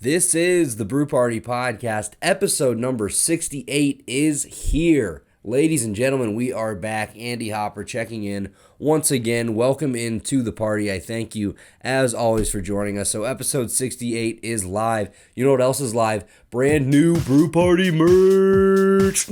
This is the Brew Party Podcast. Episode number 68 is here. Ladies and gentlemen, we are back. Andy Hopper checking in once again. Welcome into the party. I thank you, as always, for joining us. So episode 68 is live. You know what else is live? Brand new Brew Party merch.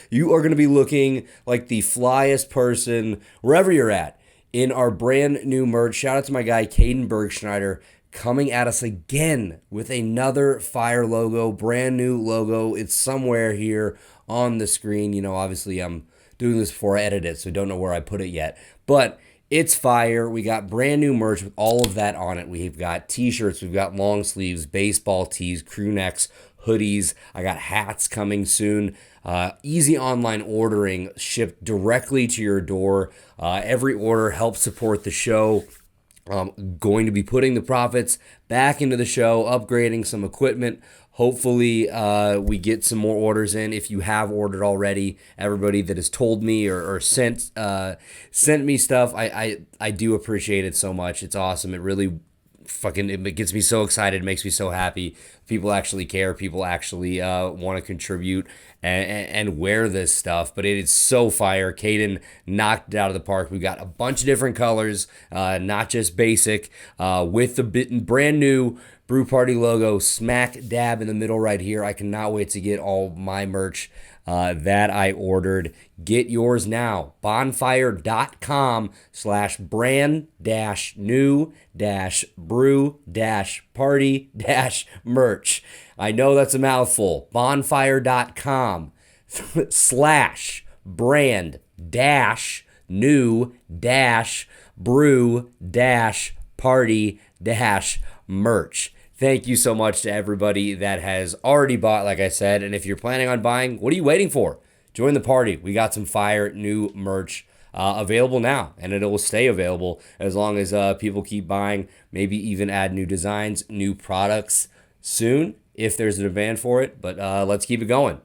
You are going to be looking like the flyest person wherever you're at in our brand new merch. Shout out to my guy, Caden Bergschneider, coming at us again with another fire logo, brand new logo. It's somewhere here on the screen. You know, obviously I'm doing this before I edit it, so don't know where I put it yet. But it's fire. We got brand new merch with all of that on it. We've got t-shirts, we've got long sleeves, baseball tees, crew necks, hoodies. I got hats coming soon. Easy online ordering shipped directly to your door. Every order helps support the show. Going to be putting the profits back into the show, upgrading some equipment. Hopefully, we get some more orders in. If you have ordered already, everybody that has told me or sent me stuff, I do appreciate it so much. It's awesome. It really it gets me so excited. It makes me so happy. People actually care. People actually want to contribute and wear this stuff. But it is so fire. Caden knocked it out of the park. We've got a bunch of different colors, not just basic, with the brand new Brew Party logo smack dab in the middle right here. I cannot wait to get all my merch that I ordered. Get yours now. bonfire.com/brand-new-brew-party-merch. I know that's a mouthful. bonfire.com/brand-new-brew-party-merch. Thank you so much to everybody that has already bought, like I said. And if you're planning on buying, what are you waiting for? Join the party. We got some fire new merch available now, and it will stay available as long as people keep buying, maybe even add new designs, new products soon if there's a demand for it. But let's keep it going.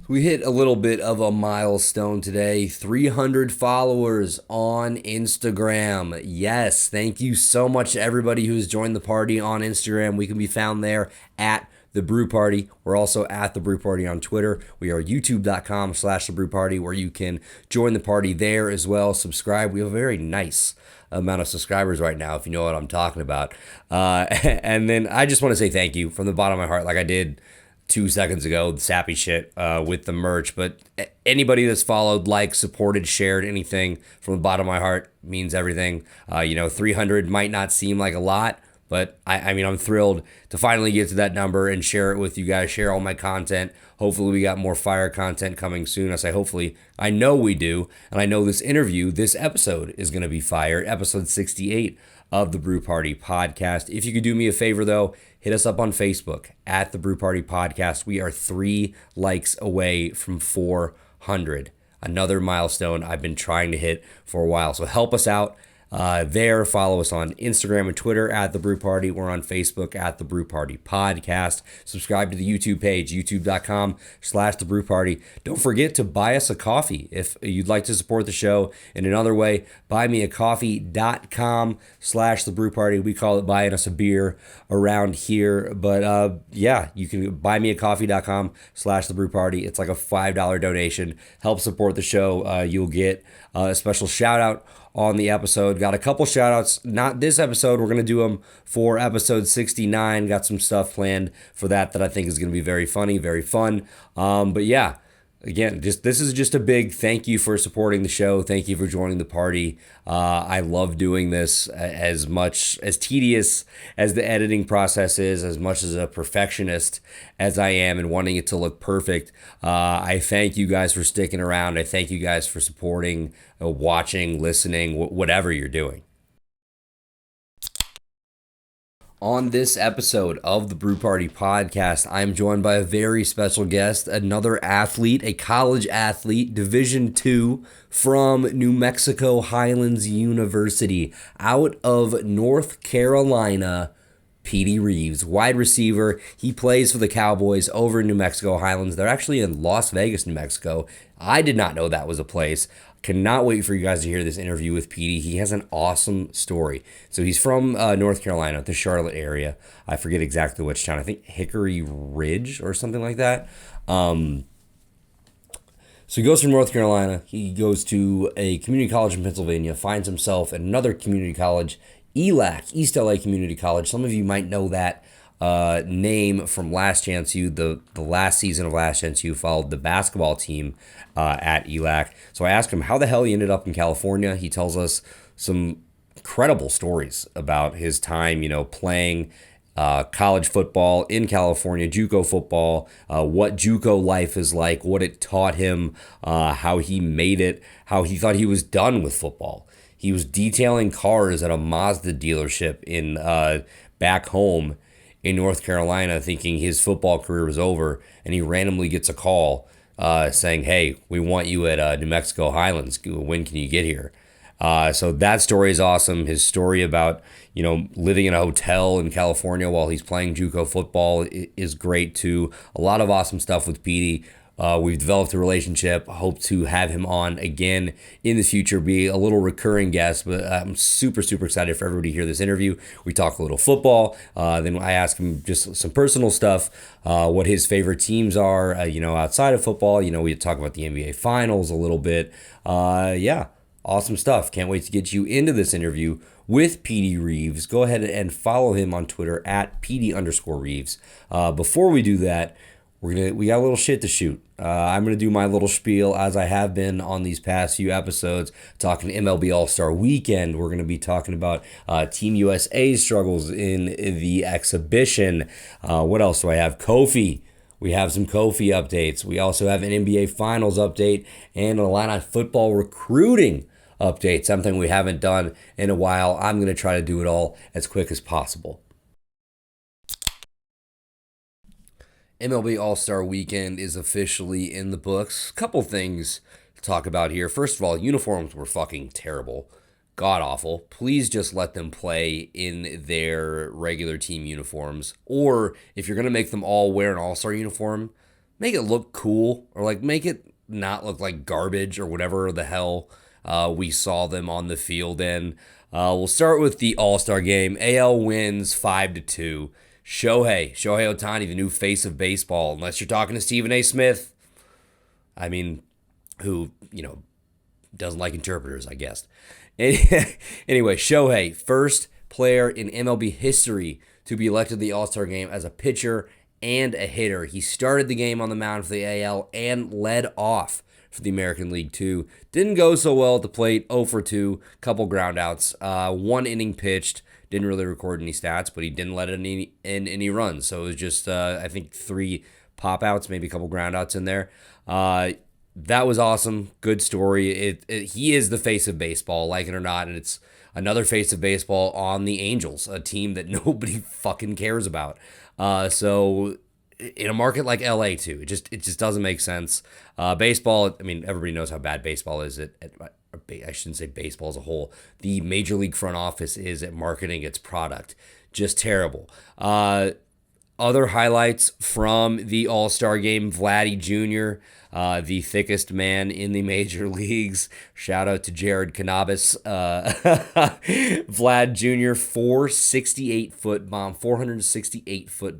We hit a little bit of a milestone today, 300 followers on Instagram. Yes, thank you so much to everybody who's joined the party on Instagram. We can be found there at The Brew Party. We're also at The Brew Party on Twitter. We are youtube.com/The Brew Party, where you can join the party there as well. Subscribe. We have a very nice amount of subscribers right now, if you know what I'm talking about. And then I just want to say thank you from the bottom of my heart, like I did 2 seconds ago, the sappy shit with the merch. But anybody that's followed, liked, supported, shared anything from the bottom of my heart means everything. 300 might not seem like a lot, but I mean, I'm thrilled to finally get to that number and share it with you guys, share all my content. Hopefully we got more fire content coming soon. I say hopefully, I know we do. And I know this episode is going to be fire, episode 68 of the Brew Party Podcast. If you could do me a favor, though, hit us up on Facebook at the Brew Party Podcast. We are 3 likes away from 400. Another milestone I've been trying to hit for a while. So help us out there. Follow us on Instagram and Twitter at The Brew Party. We're on Facebook at The Brew Party Podcast. Subscribe to the YouTube page, youtube.com/The Brew Party. Don't forget to buy us a coffee if you'd like to support the show in another way. Buymeacoffee.com/The Brew Party. We call it buying us a beer around here. But you can buymeacoffee.com/The Brew Party. It's like a $5 donation. Help support the show. You'll get a special shout out on the episode. Got a couple shout outs, not this episode. We're going to do them for episode 69. Got some stuff planned for that I think is going to be very funny, very fun. But yeah, again, this is just a big thank you for supporting the show. Thank you for joining the party. I love doing this, as much as tedious as the editing process is, as much as a perfectionist as I am and wanting it to look perfect. I thank you guys for sticking around. I thank you guys for supporting, watching, listening, whatever you're doing. On this episode of the Brew Party Podcast, I'm joined by a very special guest, another athlete, a college athlete, Division II from New Mexico Highlands University, out of North Carolina, Petey Reaves, wide receiver. He plays for the Cowboys over in New Mexico Highlands. They're actually in Las Vegas, New Mexico. I did not know that was a place. Cannot wait for you guys to hear this interview with Petey. He has an awesome story. So he's from North Carolina, the Charlotte area. I forget exactly which town. I think Hickory Ridge or something like that. So he goes from North Carolina. He goes to a community college in Pennsylvania, finds himself at another community college, ELAC, East LA Community College. Some of you might know that name from Last Chance U. The last season of Last Chance U followed the basketball team at ELAC. So I asked him how the hell he ended up in California. He tells us some incredible stories about his time, playing college football in California, JUCO football, what JUCO life is like, what it taught him, how he made it, how he thought he was done with football. He was detailing cars at a Mazda dealership in back home in North Carolina, thinking his football career was over, and he randomly gets a call saying, "Hey, we want you at New Mexico Highlands. When can you get here?" So that story is awesome. His story about living in a hotel in California while he's playing JUCO football is great too. A lot of awesome stuff with Petey. We've developed a relationship. Hope to have him on again in the future, be a little recurring guest, but I'm super, super excited for everybody to hear this interview. We talk a little football. Then I ask him just some personal stuff, what his favorite teams are, outside of football. We talk about the NBA Finals a little bit. Yeah, awesome stuff. Can't wait to get you into this interview with Petey Reaves. Go ahead and follow him on Twitter at Petey_Reaves. Before we do that, we got a little shit to shoot. I'm gonna do my little spiel as I have been on these past few episodes, talking MLB All Star Weekend. We're gonna be talking about Team USA's struggles in the exhibition. What else do I have? Kofi. We have some Kofi updates. We also have an NBA Finals update and a Illini football recruiting update. Something we haven't done in a while. I'm gonna try to do it all as quick as possible. MLB All Star Weekend is officially in the books. Couple things to talk about here. First of all, uniforms were fucking terrible. God awful. Please just let them play in their regular team uniforms. Or if you're going to make them all wear an All Star uniform, make it look cool. Or make it not look like garbage or whatever the hell we saw them on the field in. We'll start with the All Star game. AL wins 5-2. Shohei Ohtani, the new face of baseball, unless you're talking to Stephen A. Smith. I mean, who, doesn't like interpreters, I guess. Anyway, Shohei, first player in MLB history to be elected to the All-Star game as a pitcher and a hitter. He started the game on the mound for the AL and led off for the American League too. Didn't go so well at the plate, 0 for 2, couple groundouts, 1 inning pitched. Didn't really record any stats, but he didn't let in any runs. So it was just, I think, 3 pop-outs, maybe a couple groundouts in there. That was awesome. Good story. He is the face of baseball, like it or not, and it's another face of baseball on the Angels, a team that nobody fucking cares about. So in a market like LA too, it just doesn't make sense. Baseball, I mean, everybody knows how bad baseball is I shouldn't say baseball as a whole. The Major League front office is at marketing its product. Just terrible. Other highlights from the All-Star game, Vladdy Jr., the thickest man in the major leagues. Shout out to Jared Cannabis. Vlad Jr., 468-foot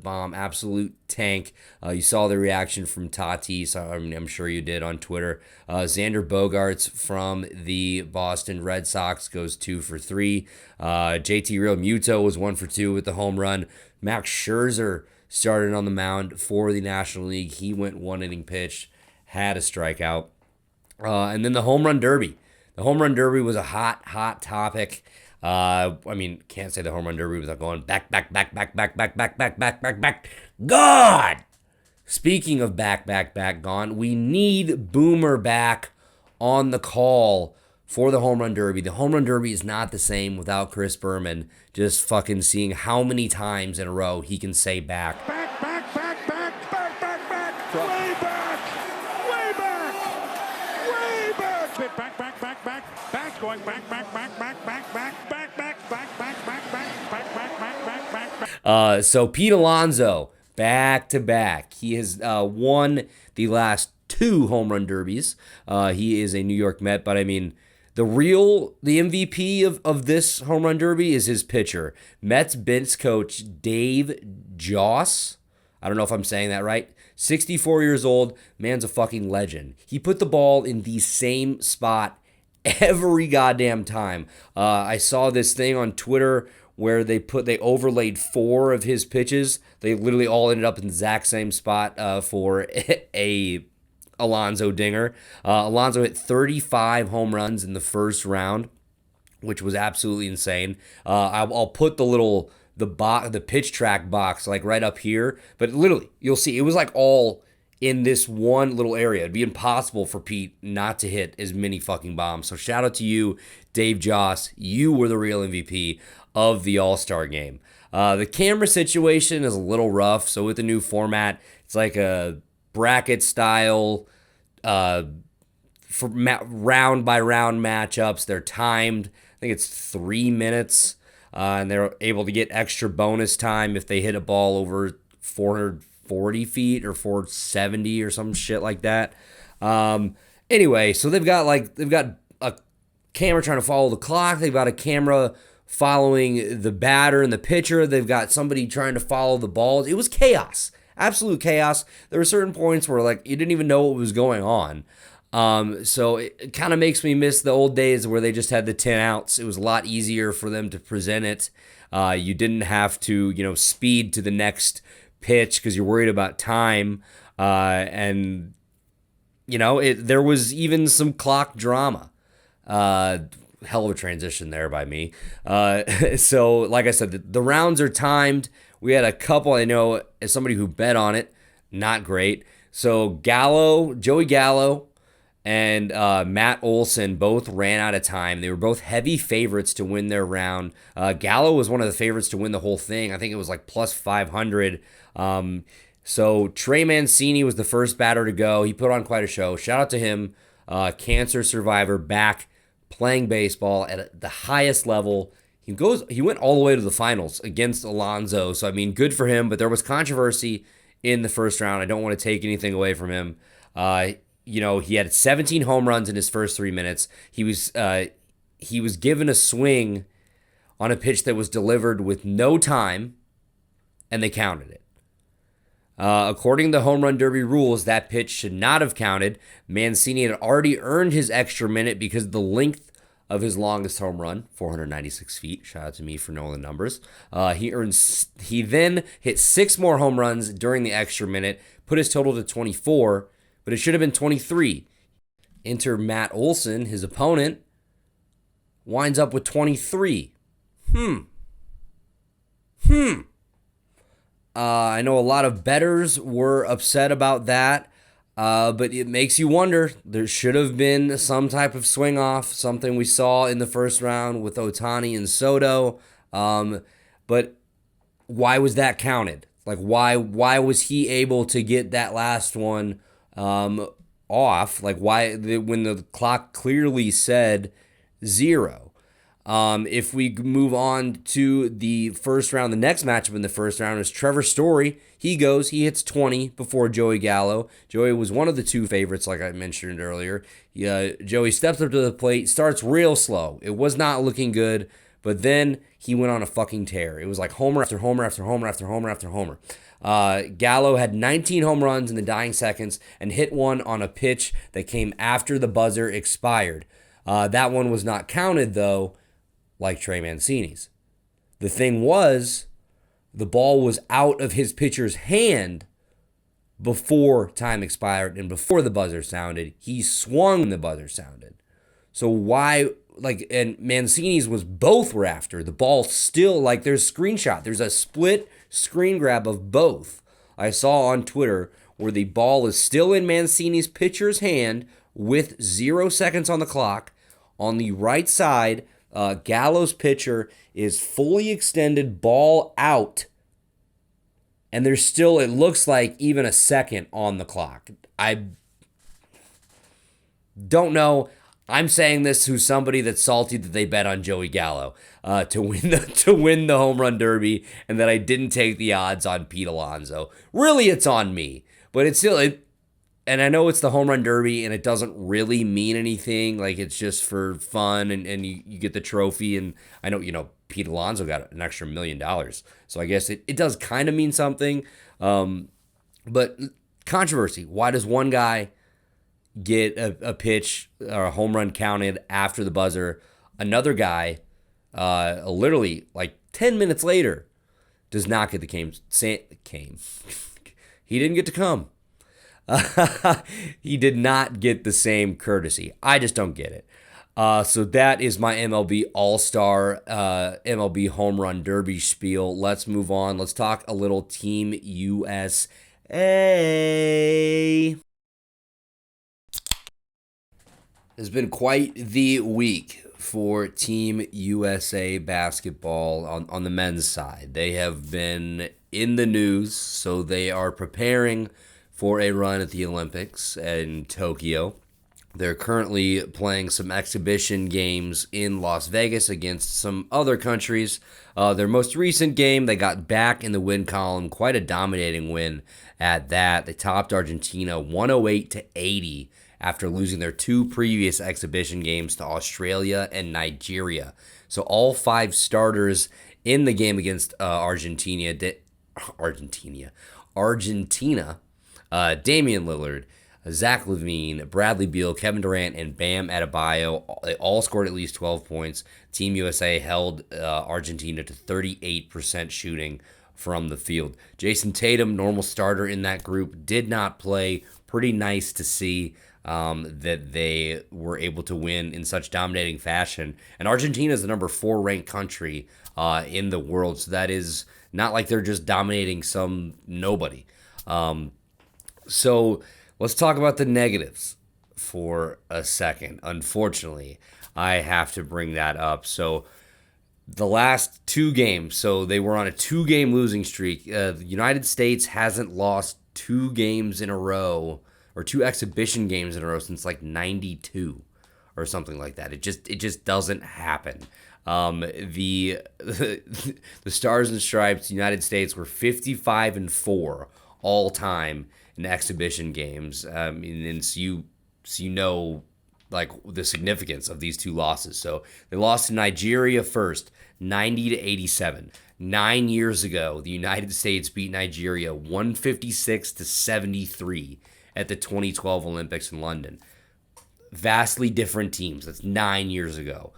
bomb, absolute tank. You saw the reaction from Tatis, I'm sure you did on Twitter. Xander Bogaerts from the Boston Red Sox goes 2 for 3. JT Realmuto was 1 for 2 with the home run. Max Scherzer started on the mound for the National League. He went 1 inning pitch, had a strikeout. And then the home run derby. The home run derby was a hot topic. I mean, can't say the home run derby without going back. God! Speaking of back, gone, we need Boomer back on the call for the home run derby. The home run derby is not the same without Chris Berman just fucking seeing how many times in a row he can say back. Back. Way back. Going back. So Pete Alonso, back to back. He has won the last 2 home run derbies. He is a New York Met, but I mean, the MVP of this home run derby is his pitcher, Mets bench coach Dave Joss. I don't know if I'm saying that right. 64 years old, man's a fucking legend. He put the ball in the same spot every goddamn time. I saw this thing on Twitter where they overlaid 4 of his pitches. They literally all ended up in the exact same spot for a Alonso dinger. Alonso hit 35 home runs in the first round, which was absolutely insane. I'll put the pitch track box like right up here, but literally you'll see it was like all in this one little area. It'd be impossible for Pete not to hit as many fucking bombs. So shout out to you, Dave Joss. You were the real MVP of the All-Star game. The camera situation is a little rough. So with the new format, it's like a bracket style for round by round matchups. They're timed. I think it's 3 minutes. And they're able to get extra bonus time if they hit a ball over 440 feet or 470 or some shit like that. Anyway, so they've got a camera trying to follow the clock. They've got a camera following the batter and the pitcher. They've got somebody trying to follow the balls. It was chaos. Absolute chaos. There were certain points where you didn't even know what was going on. So it kind of makes me miss the old days where they just had the 10 outs. It was a lot easier for them to present it. You didn't have to, speed to the next pitch because you're worried about time. And there was even some clock drama. Hell of a transition there by me. So like I said, the rounds are timed. We had a couple, I know, as somebody who bet on it, not great. So Joey Gallo, and Matt Olson both ran out of time. They were both heavy favorites to win their round. Gallo was one of the favorites to win the whole thing. I think it was like plus 500. So Trey Mancini was the first batter to go. He put on quite a show. Shout out to him. Cancer survivor, back playing baseball at the highest level. He went all the way to the finals against Alonso. So, I mean, good for him. But there was controversy in the first round. I don't want to take anything away from him. He had 17 home runs in his first 3 minutes. He was given a swing on a pitch that was delivered with no time, and they counted it. According to the home run derby rules, that pitch should not have counted. Mancini had already earned his extra minute because of the length of his longest home run, 496 feet. Shout out to me for knowing the numbers. He then hit 6 more home runs during the extra minute, put his total to 24. But it should have been 23. Enter Matt Olson, his opponent, winds up with 23. I know a lot of bettors were upset about that, but it makes you wonder. There should have been some type of swing off, something we saw in the first round with Ohtani and Soto. But why was that counted? Why was he able to get that last one off? Why, when the clock clearly said 0? If we move on to the first round, the next matchup in the first round is Trevor Story. He hits 20 before Joey Gallo. Joey was one of the 2 favorites, like I mentioned earlier. Joey steps up to the plate, starts real slow. It was not looking good, but then he went on a fucking tear. It was like homer after homer after homer after homer after homer. Gallo had 19 home runs in the dying seconds and hit one on a pitch that came after the buzzer expired. That one was not counted, though, like Trey Mancini's. The thing was, the ball was out of his pitcher's hand before time expired and before the buzzer sounded. He swung when the buzzer sounded. So why, and Mancini's was both were after. The ball still, there's a screenshot. There's a split screen grab of both I saw on Twitter where the ball is still in Mancini's pitcher's hand with 0 seconds on the clock. On the right side, Gallo's pitcher is fully extended, ball out, and there's still, it looks like, even a second on the clock. I don't know. I'm saying this to somebody that's salty that they bet on Joey Gallo to win the home run derby, and that I didn't take the odds on Pete Alonso. Really, it's on me, but it's still and I know it's the home run derby and it doesn't really mean anything. Like it's just for fun and you get the trophy. And I know, Pete Alonso got an extra $1 million. So I guess it does kind of mean something. But controversy. Why does one guy get a pitch or a home run counted after the buzzer? Another guy, literally like 10 minutes later, does not get the came. He didn't get to come. He did not get the same courtesy. I just don't get it. So that is my MLB All Star, MLB Home Run Derby spiel. Let's move on. Let's talk a little Team USA. It's been quite the week for Team USA basketball on the men's side. They have been in the news, so they are preparing for a run at the Olympics in Tokyo. They're currently playing some exhibition games in Las Vegas against some other countries. Their most recent game, they got back in the win column, quite a dominating win at that. They topped Argentina 108-80 after losing their two previous exhibition games to Australia and Nigeria. So all five starters in the game against Argentina, Damian Lillard, Zach LaVine, Bradley Beal, Kevin Durant, and Bam Adebayo, they all scored at least 12 points. Team USA held Argentina to 38% shooting from the field. Jason Tatum, normal starter in that group, did not play. Pretty nice to see that they were able to win in such dominating fashion. And Argentina is the number 4 ranked country in the world, so that is not like they're just dominating some nobody. So let's talk about the negatives for a second. Unfortunately, I have to bring that up. So the last 2 games, so they were on a 2-game losing streak. The United States hasn't lost 2 games in a row, or 2 exhibition games in a row since like 92 or something like that. It just doesn't happen. The Stars and Stripes, United States, were 55-4 all time in exhibition games. And so you know, like, the significance of these 2 losses. So they lost to Nigeria first, 90-87. 9 years ago, the United States beat Nigeria 156-73 at the 2012 Olympics in London. Vastly different teams. That's 9 years ago.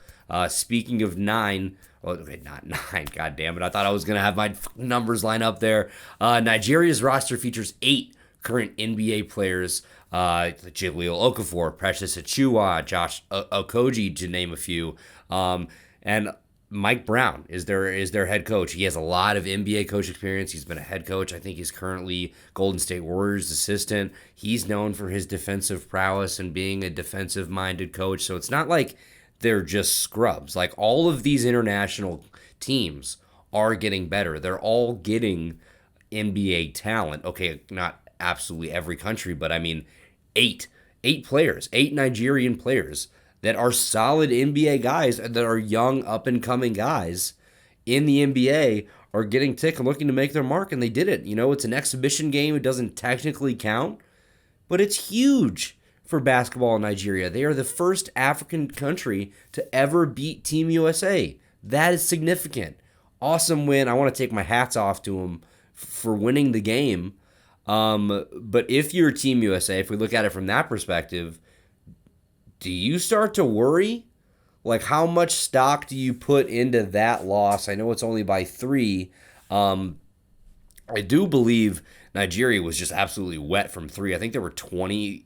Speaking of 9, well, okay, not 9, god damn it. I thought I was going to have my numbers line up there. Nigeria's roster features 8 current NBA players. Jaleel Okafor, Precious Achiuwa, Josh Okogie, to name a few. And Mike Brown is their head coach. He has a lot of NBA coach experience. He's been a head coach. I think he's currently Golden State Warriors assistant. He's known for his defensive prowess and being a defensive-minded coach. So it's not like they're just scrubs. Like, all of these international teams are getting better. They're all getting NBA talent. Okay, not absolutely every country, but I mean, 8 players, 8 Nigerian players that are solid NBA guys, that are young, up-and-coming guys in the NBA, are getting tick and looking to make their mark, and they did it. It's an exhibition game. It doesn't technically count, but it's huge for basketball in Nigeria. They are the first African country to ever beat Team USA. That is significant. Awesome win. I want to take my hats off to them for winning the game. But if you're Team USA, if we look at it from that perspective, do you start to worry? Like, how much stock do you put into that loss? I know it's only by 3. I do believe Nigeria was just absolutely wet from 3. I think there were 20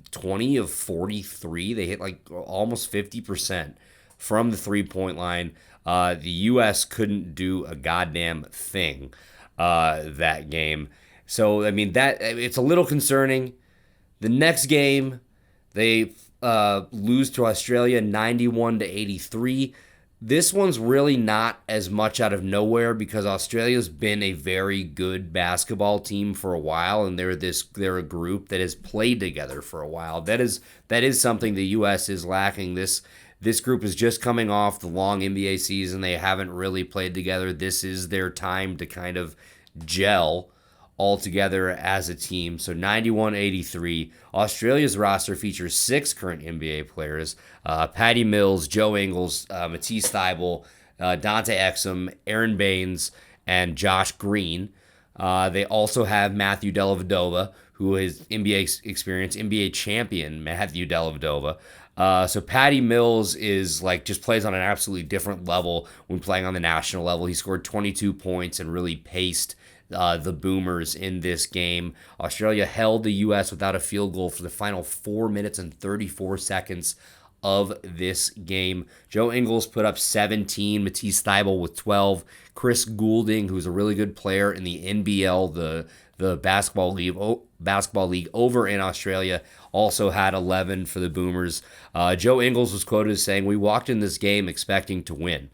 of 43. They hit like almost 50% from the 3-point line. The U.S. couldn't do a goddamn thing that game. So, I mean, that it's a little concerning. The next game, they lose to Australia 91-83. This one's really not as much out of nowhere because Australia's been a very good basketball team for a while, and they're a group that has played together for a while. That is something the U.S. is lacking. This group is just coming off the long NBA season. They haven't really played together. This is their time to kind of gel all together as a team. So 91-83. Australia's roster features 6 current NBA players: Patty Mills, Joe Ingles, Matisse Thybulle, Dante Exum, Aaron Baines, and Josh Green. They also have Matthew Dellavedova, who is NBA experience, NBA champion Matthew Dellavedova. So Patty Mills is just plays on an absolutely different level when playing on the national level. He scored 22 points and really paced the Boomers in this game. Australia held the U.S. without a field goal for the final 4 minutes and 34 seconds of this game. Joe Ingles put up 17, Matisse Thybulle with 12, Chris Goulding, who's a really good player in the NBL, the basketball league over in Australia, also had 11 for the Boomers. Joe Ingles was quoted as saying, "We walked in this game expecting to win."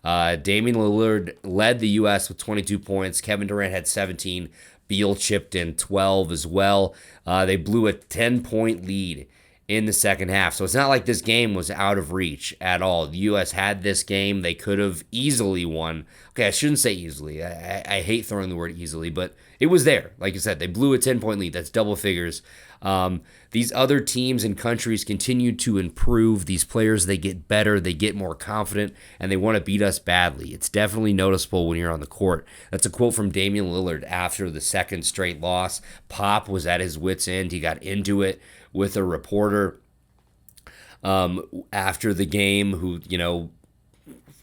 Damian Lillard led the U.S. with 22 points. Kevin Durant had 17. Beal chipped in 12 as well. They blew a 10-point lead in the second half. So it's not like this game was out of reach at all. The U.S. had this game. They could have easily won. Okay, I shouldn't say easily. I hate throwing the word easily, but it was there. Like I said, they blew a 10-point lead. That's double figures. These other teams and countries continue to improve. These players, they get better, they get more confident, and they want to beat us badly. It's definitely noticeable when you're on the court. That's a quote from Damian Lillard after the second straight loss. Pop was at his wit's end. He got into it with a reporter after the game who,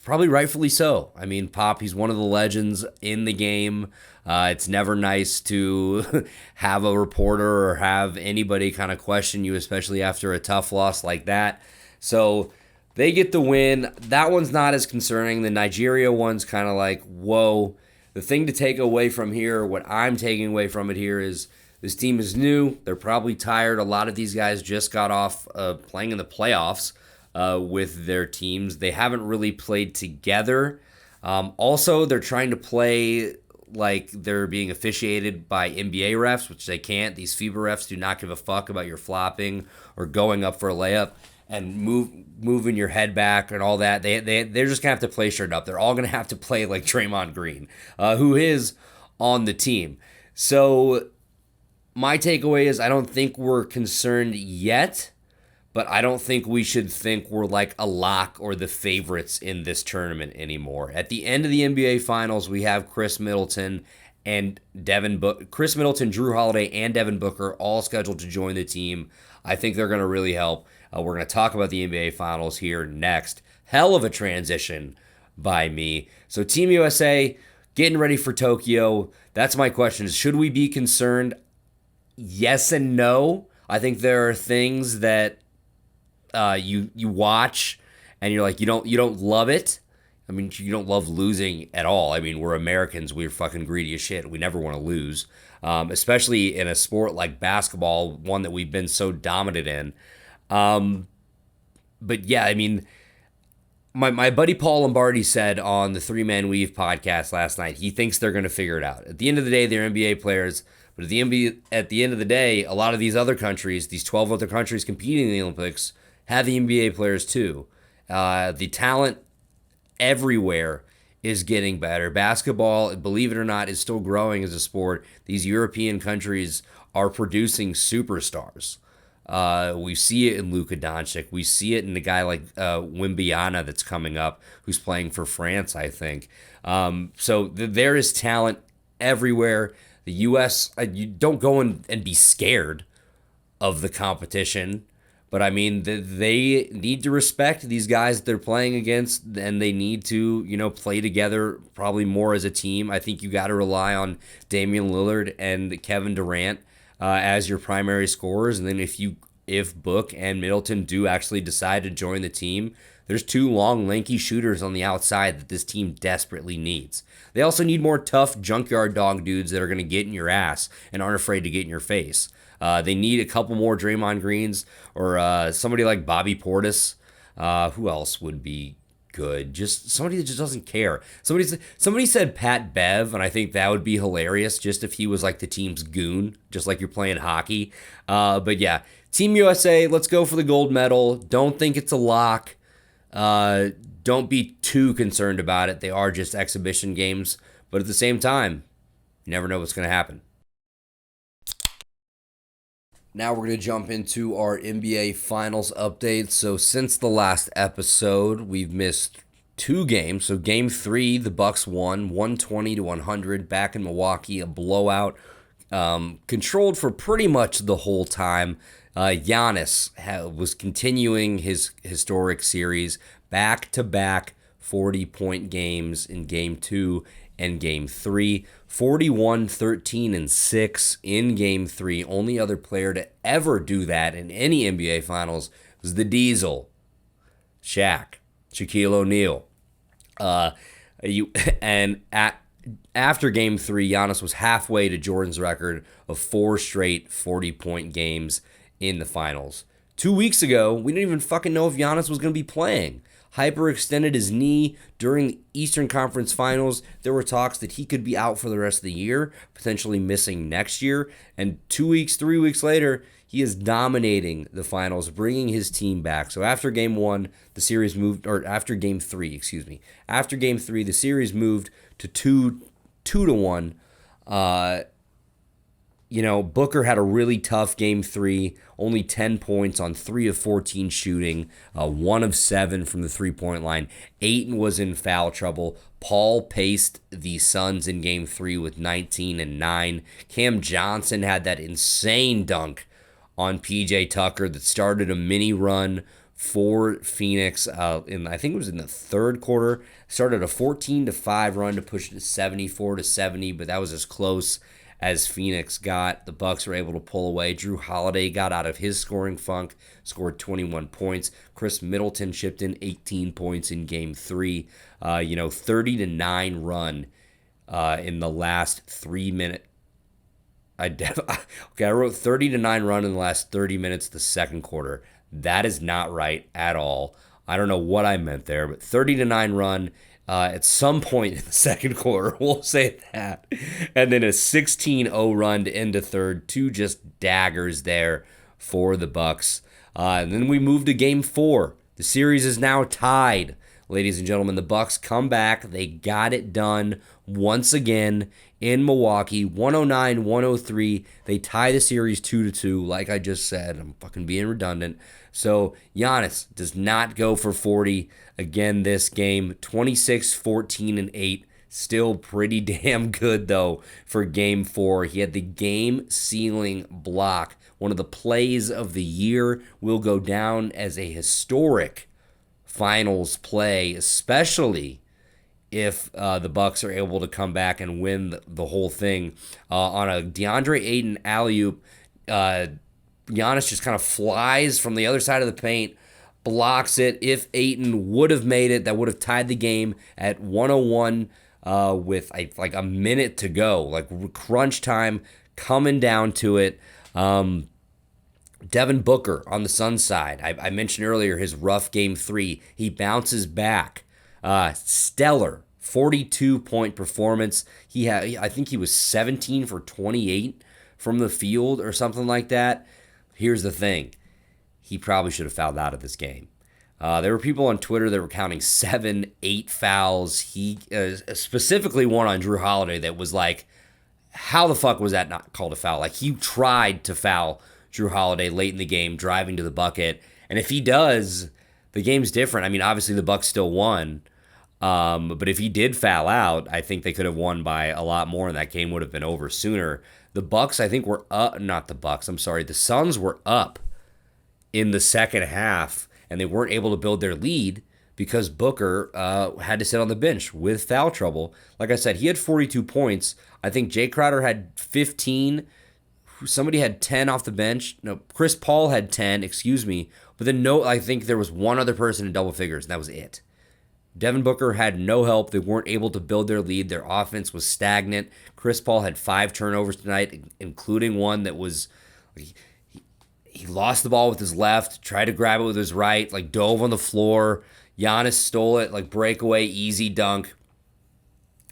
probably rightfully so. I mean, Pop, he's one of the legends in the game. It's never nice to have a reporter or have anybody kind of question you, especially after a tough loss like that. So they get the win. That one's not as concerning. The Nigeria one's kind of like, whoa. The thing to take away from here, what I'm taking away from it here is this team is new. They're probably tired. A lot of these guys just got off playing in the playoffs with their teams. They haven't really played together. Also, they're trying to play like they're being officiated by NBA refs, which they can't. These FIBA refs do not give a fuck about your flopping or going up for a layup and moving your head back and all that. They're just going to have to play straight up. They're all going to have to play like Draymond Green, who is on the team. So my takeaway is I don't think we're concerned yet, but I don't think we should think we're like a lock or the favorites in this tournament anymore. At the end of the NBA Finals, we have Chris Middleton, Drew Holiday, and Devin Booker all scheduled to join the team. I think they're going to really help. We're going to talk about the NBA Finals here next. Hell of a transition by me. So Team USA getting ready for Tokyo. That's my question. Should we be concerned? Yes and no. I think there are things that you watch and you're like, you don't love it. I mean, you don't love losing at all. I mean, we're Americans. We're fucking greedy as shit. We never want to lose, especially in a sport like basketball, one that we've been so dominant in. But yeah, I mean, my buddy Paul Lombardi said on the Three Man Weave podcast last night, he thinks they're going to figure it out. At the end of the day, they're NBA players. But at the end of the day, a lot of these other countries, these 12 other countries competing in the Olympics, have the NBA players too. The talent everywhere is getting better. Basketball, believe it or not, is still growing as a sport. These European countries are producing superstars. We see it in Luka Doncic. We see it in a guy like Wimbiana that's coming up, who's playing for France, I think. So there is talent everywhere. The U.S., you don't go and be scared of the competition. But, I mean, they need to respect these guys that they're playing against, and they need to, play together probably more as a team. I think you got to rely on Damian Lillard and Kevin Durant as your primary scorers. And then if Book and Middleton do actually decide to join the team, there's 2 long, lanky shooters on the outside that this team desperately needs. They also need more tough junkyard dog dudes that are going to get in your ass and aren't afraid to get in your face. They need a couple more Draymond Greens or somebody like Bobby Portis. Who else would be good? Just somebody that just doesn't care. Somebody said Pat Bev, and I think that would be hilarious just if he was like the team's goon, just like you're playing hockey. But yeah, Team USA, let's go for the gold medal. Don't think it's a lock. Don't be too concerned about it. They are just exhibition games. But at the same time, you never know what's going to happen. Now we're going to jump into our NBA Finals update. So since the last episode, we've missed two games. So game 3, the Bucks won 120-100 back in Milwaukee, a blowout, controlled for pretty much the whole time. Giannis was continuing his historic series, back-to-back 40-point games in game 2 and game 3. 41, 13, and 6 in game 3. Only other player to ever do that in any NBA Finals was the Diesel, Shaquille O'Neal. After game 3, Giannis was halfway to Jordan's record of 4 straight 40-point games in the finals. 2 weeks ago, we didn't even fucking know if Giannis was going to be playing. Hyperextended his knee during the Eastern Conference Finals. There were talks that he could be out for the rest of the year, potentially missing next year. And 3 weeks later, he is dominating the finals, bringing his team back. So after game 1, the series moved, or after game 3, excuse me. After game 3, the series moved to 2-1. Booker had a really tough game 3, only 10 points on 3 of 14 shooting, 1 of 7 from the three-point line. Ayton was in foul trouble. Paul paced the Suns in game 3 with 19 and 9. Cam Johnson had that insane dunk on PJ Tucker that started a mini run for Phoenix. I think it was in the third quarter. Started a 14-5 run to push it to 74-70, but that was as close as Phoenix got. The Bucks were able to pull away. Drew Holiday got out of his scoring funk, scored 21 points. Chris Middleton chipped in 18 points in game 3. 30-9 run in the last 3 minutes. I wrote 30-9 run in the last 30 minutes of the second quarter. That is not right at all. I don't know what I meant there, but 30-9 run at some point in the second quarter, we'll say that. And then a 16-0 run to end the third. 2 just daggers there for the Bucks. And then we move to game 4. The series is now tied. Ladies and gentlemen, the Bucks come back. They got it done once again in Milwaukee, 109-103. They tie the series 2-2, like I just said. I'm fucking being redundant. So Giannis does not go for 40 again this game. 26, 14, and 8. Still pretty damn good, though, for game 4. He had the game-sealing block. One of the plays of the year will go down as a historic finals play, especially if the Bucks are able to come back and win the whole thing. On a DeAndre Ayton alley-oop, Giannis just kind of flies from the other side of the paint, blocks it. If Ayton would have made it, that would have tied the game at 101 with like a minute to go, like crunch time coming down to it. Devin Booker on the Suns side. I mentioned earlier his rough game 3. He bounces back. Stellar 42-point performance. I think he was 17 for 28 from the field or something like that. Here's the thing. He probably should have fouled out of this game. There were people on Twitter that were counting 7, 8 fouls. He specifically one on Drew Holiday that was like, how the fuck was that not called a foul? Like, he tried to foul Drew Holiday late in the game, driving to the bucket. And if he does, the game's different. I mean, obviously the Bucks still won. But if he did foul out, I think they could have won by a lot more, and that game would have been over sooner. The Bucks, I think, were up. Not the Bucks, I'm sorry. The Suns were up in the second half, and they weren't able to build their lead because Booker had to sit on the bench with foul trouble. Like I said, he had 42 points. I think Jay Crowder had 15. Somebody had 10 off the bench. No, Chris Paul had 10, excuse me. But then I think there was one other person in double figures, and that was it. Devin Booker had no help. They weren't able to build their lead. Their offense was stagnant. Chris Paul had 5 turnovers tonight, including one that was... He lost the ball with his left, tried to grab it with his right, like dove on the floor. Giannis stole it, like breakaway, easy dunk.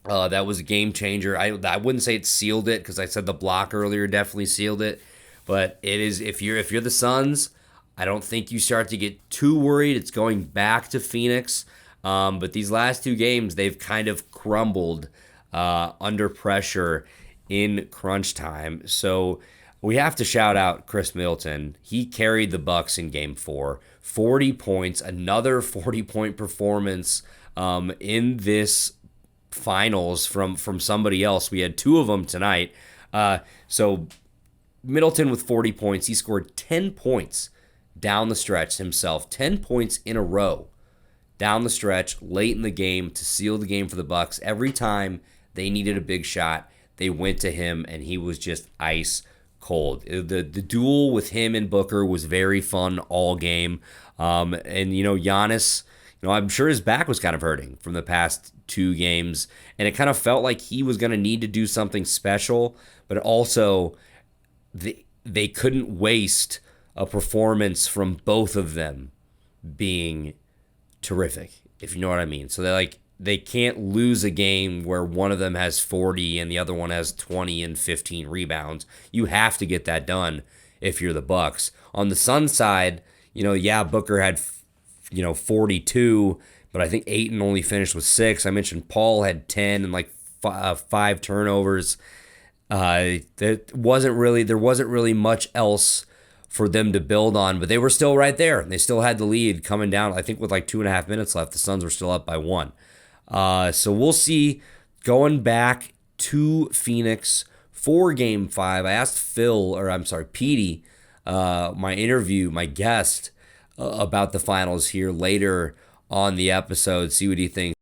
That was a game changer. I wouldn't say it sealed it because I said the block earlier definitely sealed it. But it is if you're the Suns, I don't think you start to get too worried. It's going back to Phoenix. But these last 2 games, they've kind of crumbled under pressure in crunch time. So We have to shout out Chris Middleton. He carried the Bucks in Game 4. 40 points, another 40-point performance in this finals from somebody else. We had two of them tonight. So Middleton with 40 points. He scored 10 points down the stretch himself. 10 points in a row down the stretch late in the game to seal the game for the Bucks. Every time they needed a big shot, they went to him, and he was just ice cold. The duel with him and Booker was very fun all game. And, Giannis, I'm sure his back was kind of hurting from the past two games, and it kind of felt like he was going to need to do something special, but also they couldn't waste a performance from both of them being terrific, if you know what I mean. So they can't lose a game where one of them has 40 and the other one has 20 and 15 rebounds. You have to get that done if you're the Bucks. On the Suns side, Booker had 42, but I think Ayton only finished with 6. I mentioned Paul had 10 and 5 turnovers. There wasn't really much else for them to build on, but they were still right there. They still had the lead coming down. I think with 2.5 minutes left, the Suns were still up by 1. So we'll see. Going back to Phoenix for Game 5, I asked Petey, my guest, about the finals here later on the episode. See what he thinks.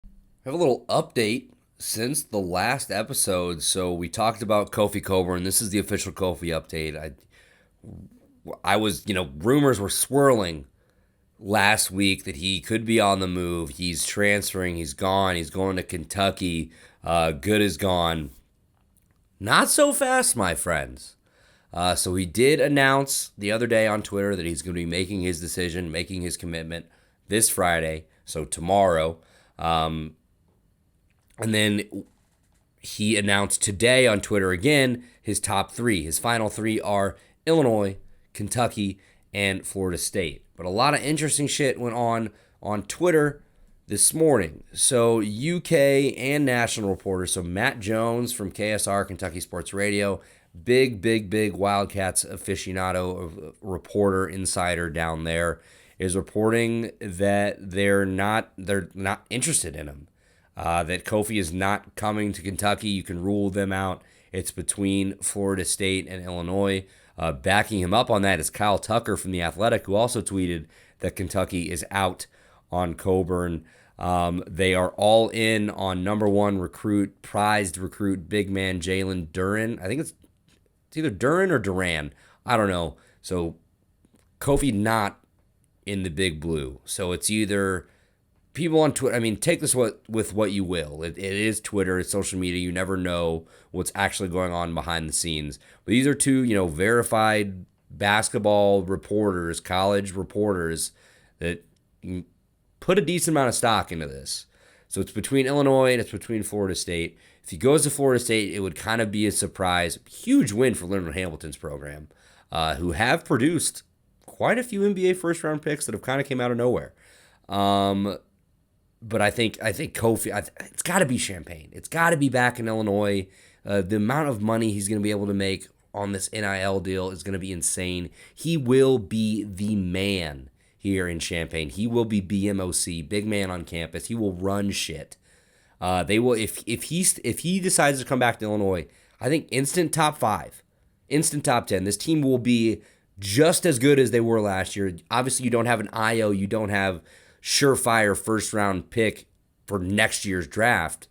I have a little update since the last episode. So we talked about Kofi Coburn. This is the official Kofi update. I was, rumors were swirling last week that he could be on the move. He's transferring. He's gone. He's going to Kentucky. Good is gone. Not so fast, my friends. So he did announce the other day on Twitter that he's going to be making his decision, making his commitment this Friday, so tomorrow. And then he announced today on Twitter again his top 3. His final 3 are Illinois, Kentucky, and Florida State. But a lot of interesting shit went on Twitter this morning. So UK and national reporters, so Matt Jones from KSR, Kentucky Sports Radio, big Wildcats aficionado, reporter, insider down there, is reporting that they're not interested in him. That Kofi is not coming to Kentucky. You can rule them out. It's between Florida State and Illinois. Backing him up on that is Kyle Tucker from The Athletic, who also tweeted that Kentucky is out on Coburn. They are all in on number 1 recruit, prized recruit, big man Jalen Duran. I think it's either Duran or Duran. I don't know. So Kofi not in the Big Blue. So it's either people on Twitter. I mean, take this with what you will. It is Twitter. It's social media. You never know what's actually going on behind the scenes. But these are two, verified basketball reporters, college reporters that put a decent amount of stock into this. So it's between Illinois and it's between Florida State. If he goes to Florida State, it would kind of be a surprise. Huge win for Leonard Hamilton's program, who have produced quite a few NBA first-round picks that have kind of came out of nowhere. But I think Kofi, it's got to be Champaign. It's got to be back in Illinois. The amount of money he's going to be able to make on this NIL deal is going to be insane. He will be the man here in Champaign. He will be BMOC, big man on campus. He will run shit. They will if he decides to come back to Illinois, I think instant top 5, instant top 10. This team will be just as good as they were last year. Obviously, you don't have an IO, you don't have surefire first round pick for next year's draft.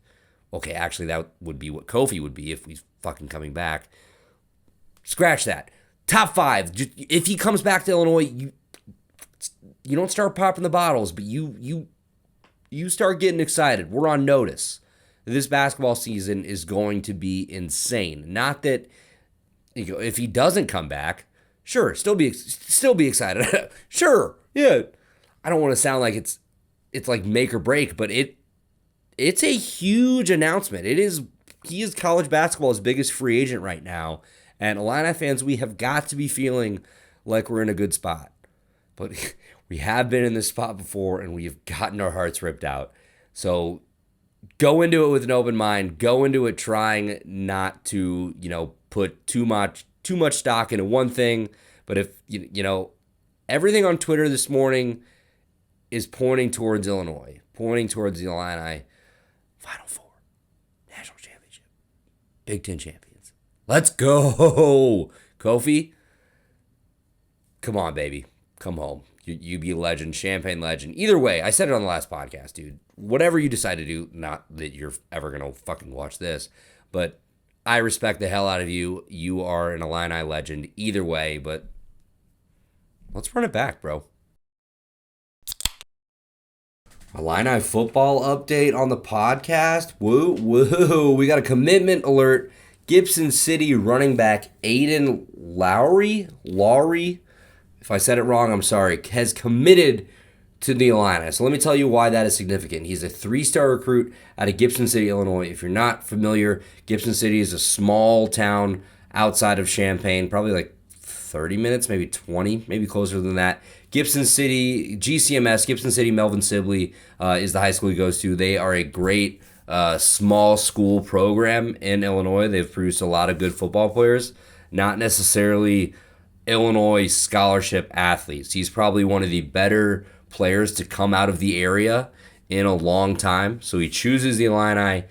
Okay, actually that would be what Kofi would be if he's fucking coming back. Scratch that. Top 5. If he comes back to Illinois, you don't start popping the bottles, but you start getting excited. We're on notice. This basketball season is going to be insane. Not that if he doesn't come back, sure, still be excited. Sure, yeah. I don't want to sound like it's like make or break, but it's a huge announcement. He is college basketball's biggest free agent right now, and Illini fans, we have got to be feeling like we're in a good spot. But we have been in this spot before, and we have gotten our hearts ripped out. So go into it with an open mind. Go into it trying not to, put too much stock into one thing. But if everything on Twitter this morning is pointing towards Illinois, pointing towards the Illini Final Four, National Championship, Big Ten champions. Let's go, Kofi. Come on, baby. Come home. You be a legend, Champagne legend. Either way, I said it on the last podcast, dude. Whatever you decide to do, not that you're ever going to fucking watch this, but I respect the hell out of you. You are an Illini legend either way, but let's run it back, bro. Illini football update on the podcast. Woo, woo. We got a commitment alert. Gibson City running back Aiden Lowry, if I said it wrong, I'm sorry, has committed to the Illini. So let me tell you why that is significant. He's a 3-star recruit out of Gibson City, Illinois. If you're not familiar, Gibson City is a small town outside of Champaign, probably like 30 minutes, maybe 20, maybe closer than that. Gibson City, GCMS, Gibson City, Melvin Sibley is the high school he goes to. They are a great small school program in Illinois. They've produced a lot of good football players, not necessarily Illinois scholarship athletes. He's probably one of the better players to come out of the area in a long time. So he chooses the Illini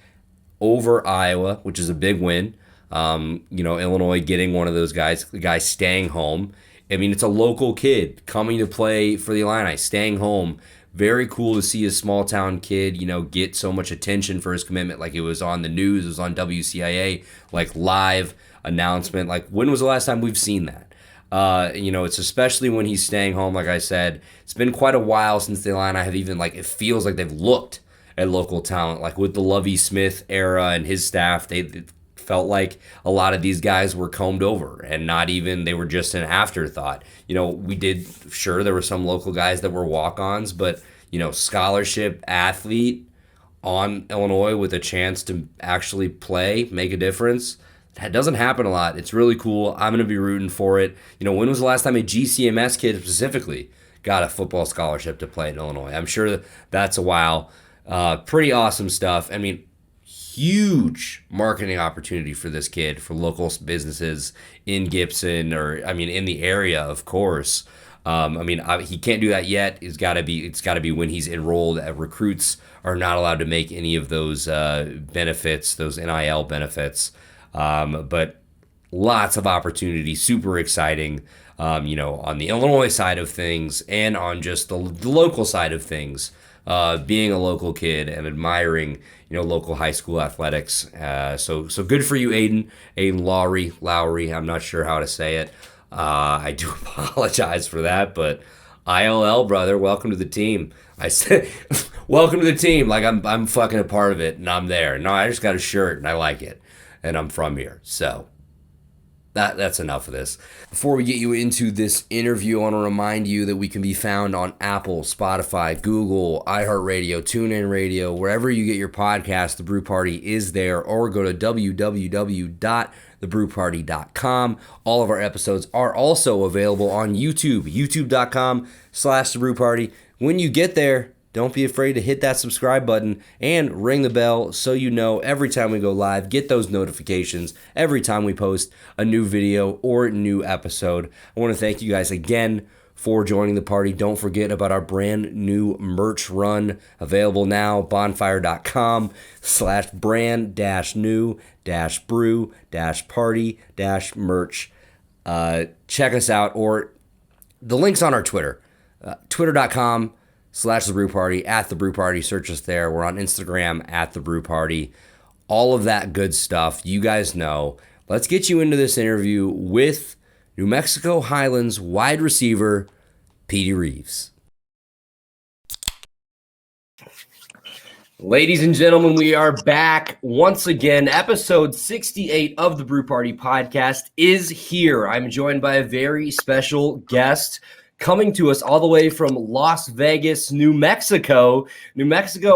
over Iowa, which is a big win. Illinois getting one of those guys, the guy staying home. I mean, it's a local kid coming to play for the Illini, staying home. Very cool to see a small town kid, get so much attention for his commitment. Like it was on the news, it was on WCIA, like live announcement. Like when was the last time we've seen that? It's especially when he's staying home. Like I said, it's been quite a while since the Illini have even it feels like they've looked at local talent. Like with the Lovie Smith era and his staff, they felt like a lot of these guys were combed over and they were just an afterthought. Sure, there were some local guys that were walk-ons, but scholarship athlete on Illinois with a chance to actually play, make a difference. That doesn't happen a lot. It's really cool. I'm going to be rooting for it. When was the last time a GCMS kid specifically got a football scholarship to play in Illinois? I'm sure that's a while. Pretty awesome stuff. I mean, huge marketing opportunity for this kid, for local businesses in Gibson in the area, of course. He can't do that yet. It's got to be when he's enrolled. Recruits are not allowed to make any of those benefits, those NIL benefits. But lots of opportunity, super exciting, on the Illinois side of things and on just the local side of things, being a local kid and admiring, local high school athletics. So good for you, Aiden Lowry. I'm not sure how to say it. I do apologize for that, but ILL, brother, welcome to the team. I said, welcome to the team. Like I'm fucking a part of it and I'm there. No, I just got a shirt and I like it. And I'm from here. So that's enough of this. Before we get you into this interview, I want to remind you that we can be found on Apple, Spotify, Google, iHeartRadio, TuneIn Radio, wherever you get your podcast. The Brew Party is there, or go to www.thebrewparty.com. All of our episodes are also available on YouTube, youtube.com/thebrewparty. When you get there, don't be afraid to hit that subscribe button and ring the bell so you know every time we go live. Get those notifications every time we post a new video or new episode. I want to thank you guys again for joining the party. Don't forget about our brand new merch run, available now, bonfire.com/brand-new-brew-party-merch. Check us out, or the link's on our Twitter, twitter.com/The Brew Party, at The Brew Party. Search us there. We're on Instagram at The Brew Party. All of that good stuff. You guys know. Let's get you into this interview with New Mexico Highlands wide receiver Petey Reaves. Ladies and gentlemen, we are back once again. Episode 68 of the Brew Party podcast is here. I'm joined by a very special guest, coming to us all the way from Las Vegas, New Mexico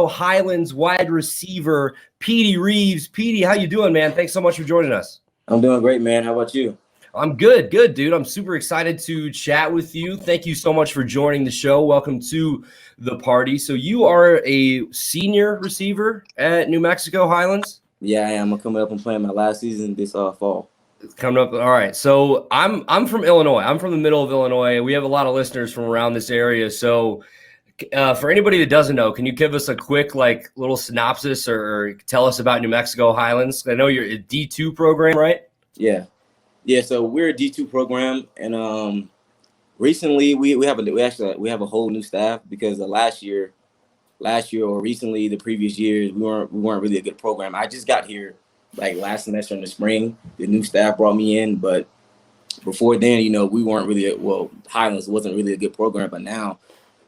Highlands wide receiver Petey Reaves. Petey, how you doing, man? Thanks so much for joining us. I'm doing great, man. How about you? I'm good, dude. I'm super excited to chat with you. Thank you so much for joining the show. Welcome to the party. So you are a senior receiver at New Mexico Highlands? Yeah, I am. I'm coming up and playing my last season this fall. It's coming up. All right. So I'm from Illinois. I'm from the middle of Illinois. We have a lot of listeners from around this area. So for anybody that doesn't know, can you give us a quick little synopsis or tell us about New Mexico Highlands? I know you're a D2 program, right? Yeah. So we're a D2 program, and recently we have a whole new staff because last year or recently the previous years we weren't really a good program. I just got here last semester in the spring. The new staff brought me in, but before then, we weren't really Highlands wasn't really a good program, but now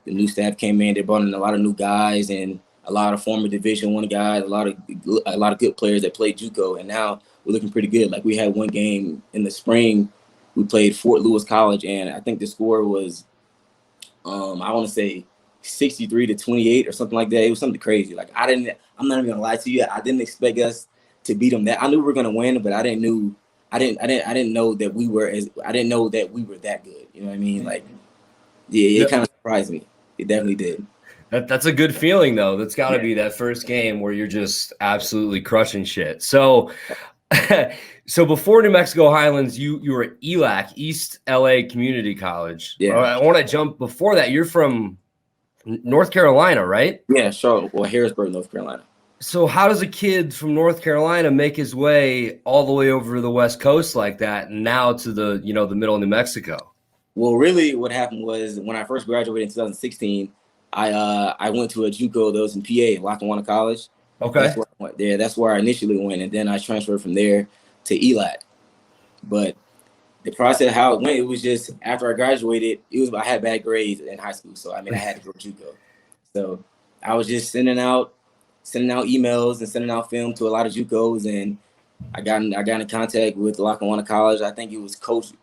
the new staff came in. They brought in a lot of new guys and a lot of former Division I guys, a lot of good players that played JUCO, and now we're looking pretty good. We had one game in the spring. We played Fort Lewis College, and I think the score was, I want to say 63-28 or something like that. It was something crazy. I'm not even gonna lie to you. I didn't expect us to beat them. I knew we were gonna win, but I didn't know that we were that good. You know what I mean? It kind of surprised me. It definitely did. That's a good feeling, though. That's got to be that first game where you're just absolutely crushing shit. So, so before New Mexico Highlands, you were at ELAC, East LA Community College. Yeah. I want to jump before that. You're from North Carolina, right? Yeah, Charlotte or Harrisburg, North Carolina. So how does a kid from North Carolina make his way all the way over to the West Coast like that, and now to the the middle of New Mexico? Well, really, what happened was when I first graduated in 2016. I went to a JUCO that was in PA, Lackawana College. Okay. That's where I went there. That's where I initially went, and then I transferred from there to ELAC. But the process of how it went, it was just after I graduated, I had bad grades in high school, so I had to go to JUCO. So I was just sending out emails and sending out film to a lot of JUCOs, and I got in contact with Lackawanna College. I think it was Coach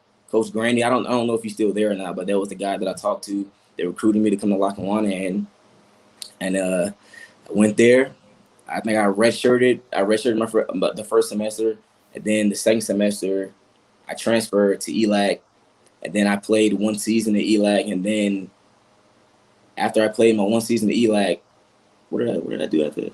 Grandy. I don't know if he's still there or not, but that was the guy that I talked to. They recruited me to come to Lackawanna, and I went there. I think I redshirted the first semester, and then the second semester I transferred to ELAC, and then I played one season at ELAC, and then after I played my one season at ELAC, what did I do after that?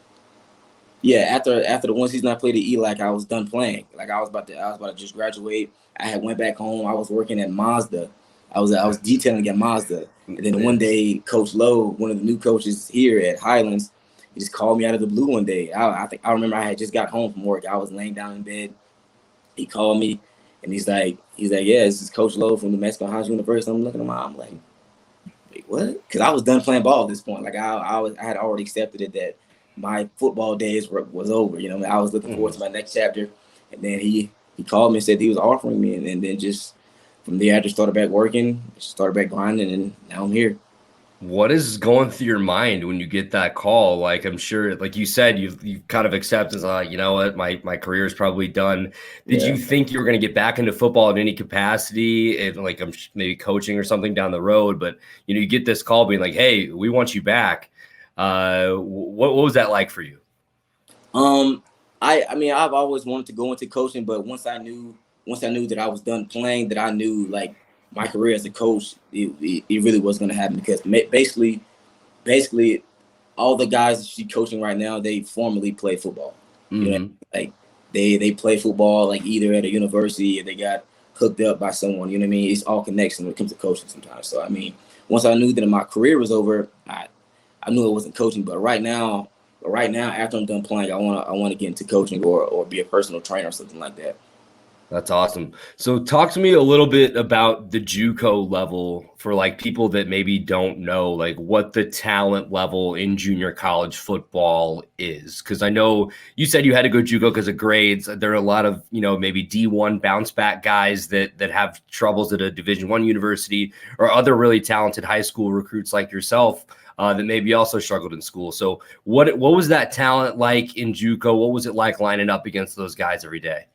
Yeah, after the one season I played at ELAC, I was done playing. I was about to just graduate. I had went back home. I was working at Mazda. I was detailing at Mazda. And then one day, Coach Lowe, one of the new coaches here at Highlands, he just called me out of the blue one day. I remember I had just got home from work. I was laying down in bed. He called me, and he's like, yeah, this is Coach Lowe from New Mexico Highlands University. I'm looking at him, I'm like, wait, what? Because I was done playing ball at this point. I had already accepted it that my football days was over. I was looking forward to my next chapter. And then he called me and said he was offering me, and then just from there, I just started back working, started back grinding, and now I'm here. What is going through your mind when you get that call? I'm sure, like you said, you kind of accepted, you know what, my career is probably done. Did you think you were going to get back into football in any capacity, and I'm maybe coaching or something down the road? But you get this call being like, "Hey, we want you back." What was that like for you? I've always wanted to go into coaching, but once I knew that I was done playing, that I knew my career as a coach, it really wasn't going to happen, because basically all the guys that she's coaching right now, they formerly play football. Mm-hmm. They play football either at a university or they got hooked up by someone. You know what I mean? It's all connection when it comes to coaching sometimes. So once I knew that my career was over, I knew it wasn't coaching. But right now, after I'm done playing, I want to get into coaching or be a personal trainer or something like that. That's awesome. So talk to me a little bit about the JUCO level for people that maybe don't know what the talent level in junior college football is. Because I know you said you had to go JUCO because of grades. There are a lot of, maybe D1 bounce back guys that have troubles at a Division I university, or other really talented high school recruits like yourself that maybe also struggled in school. So what was that talent like in JUCO? What was it like lining up against those guys every day?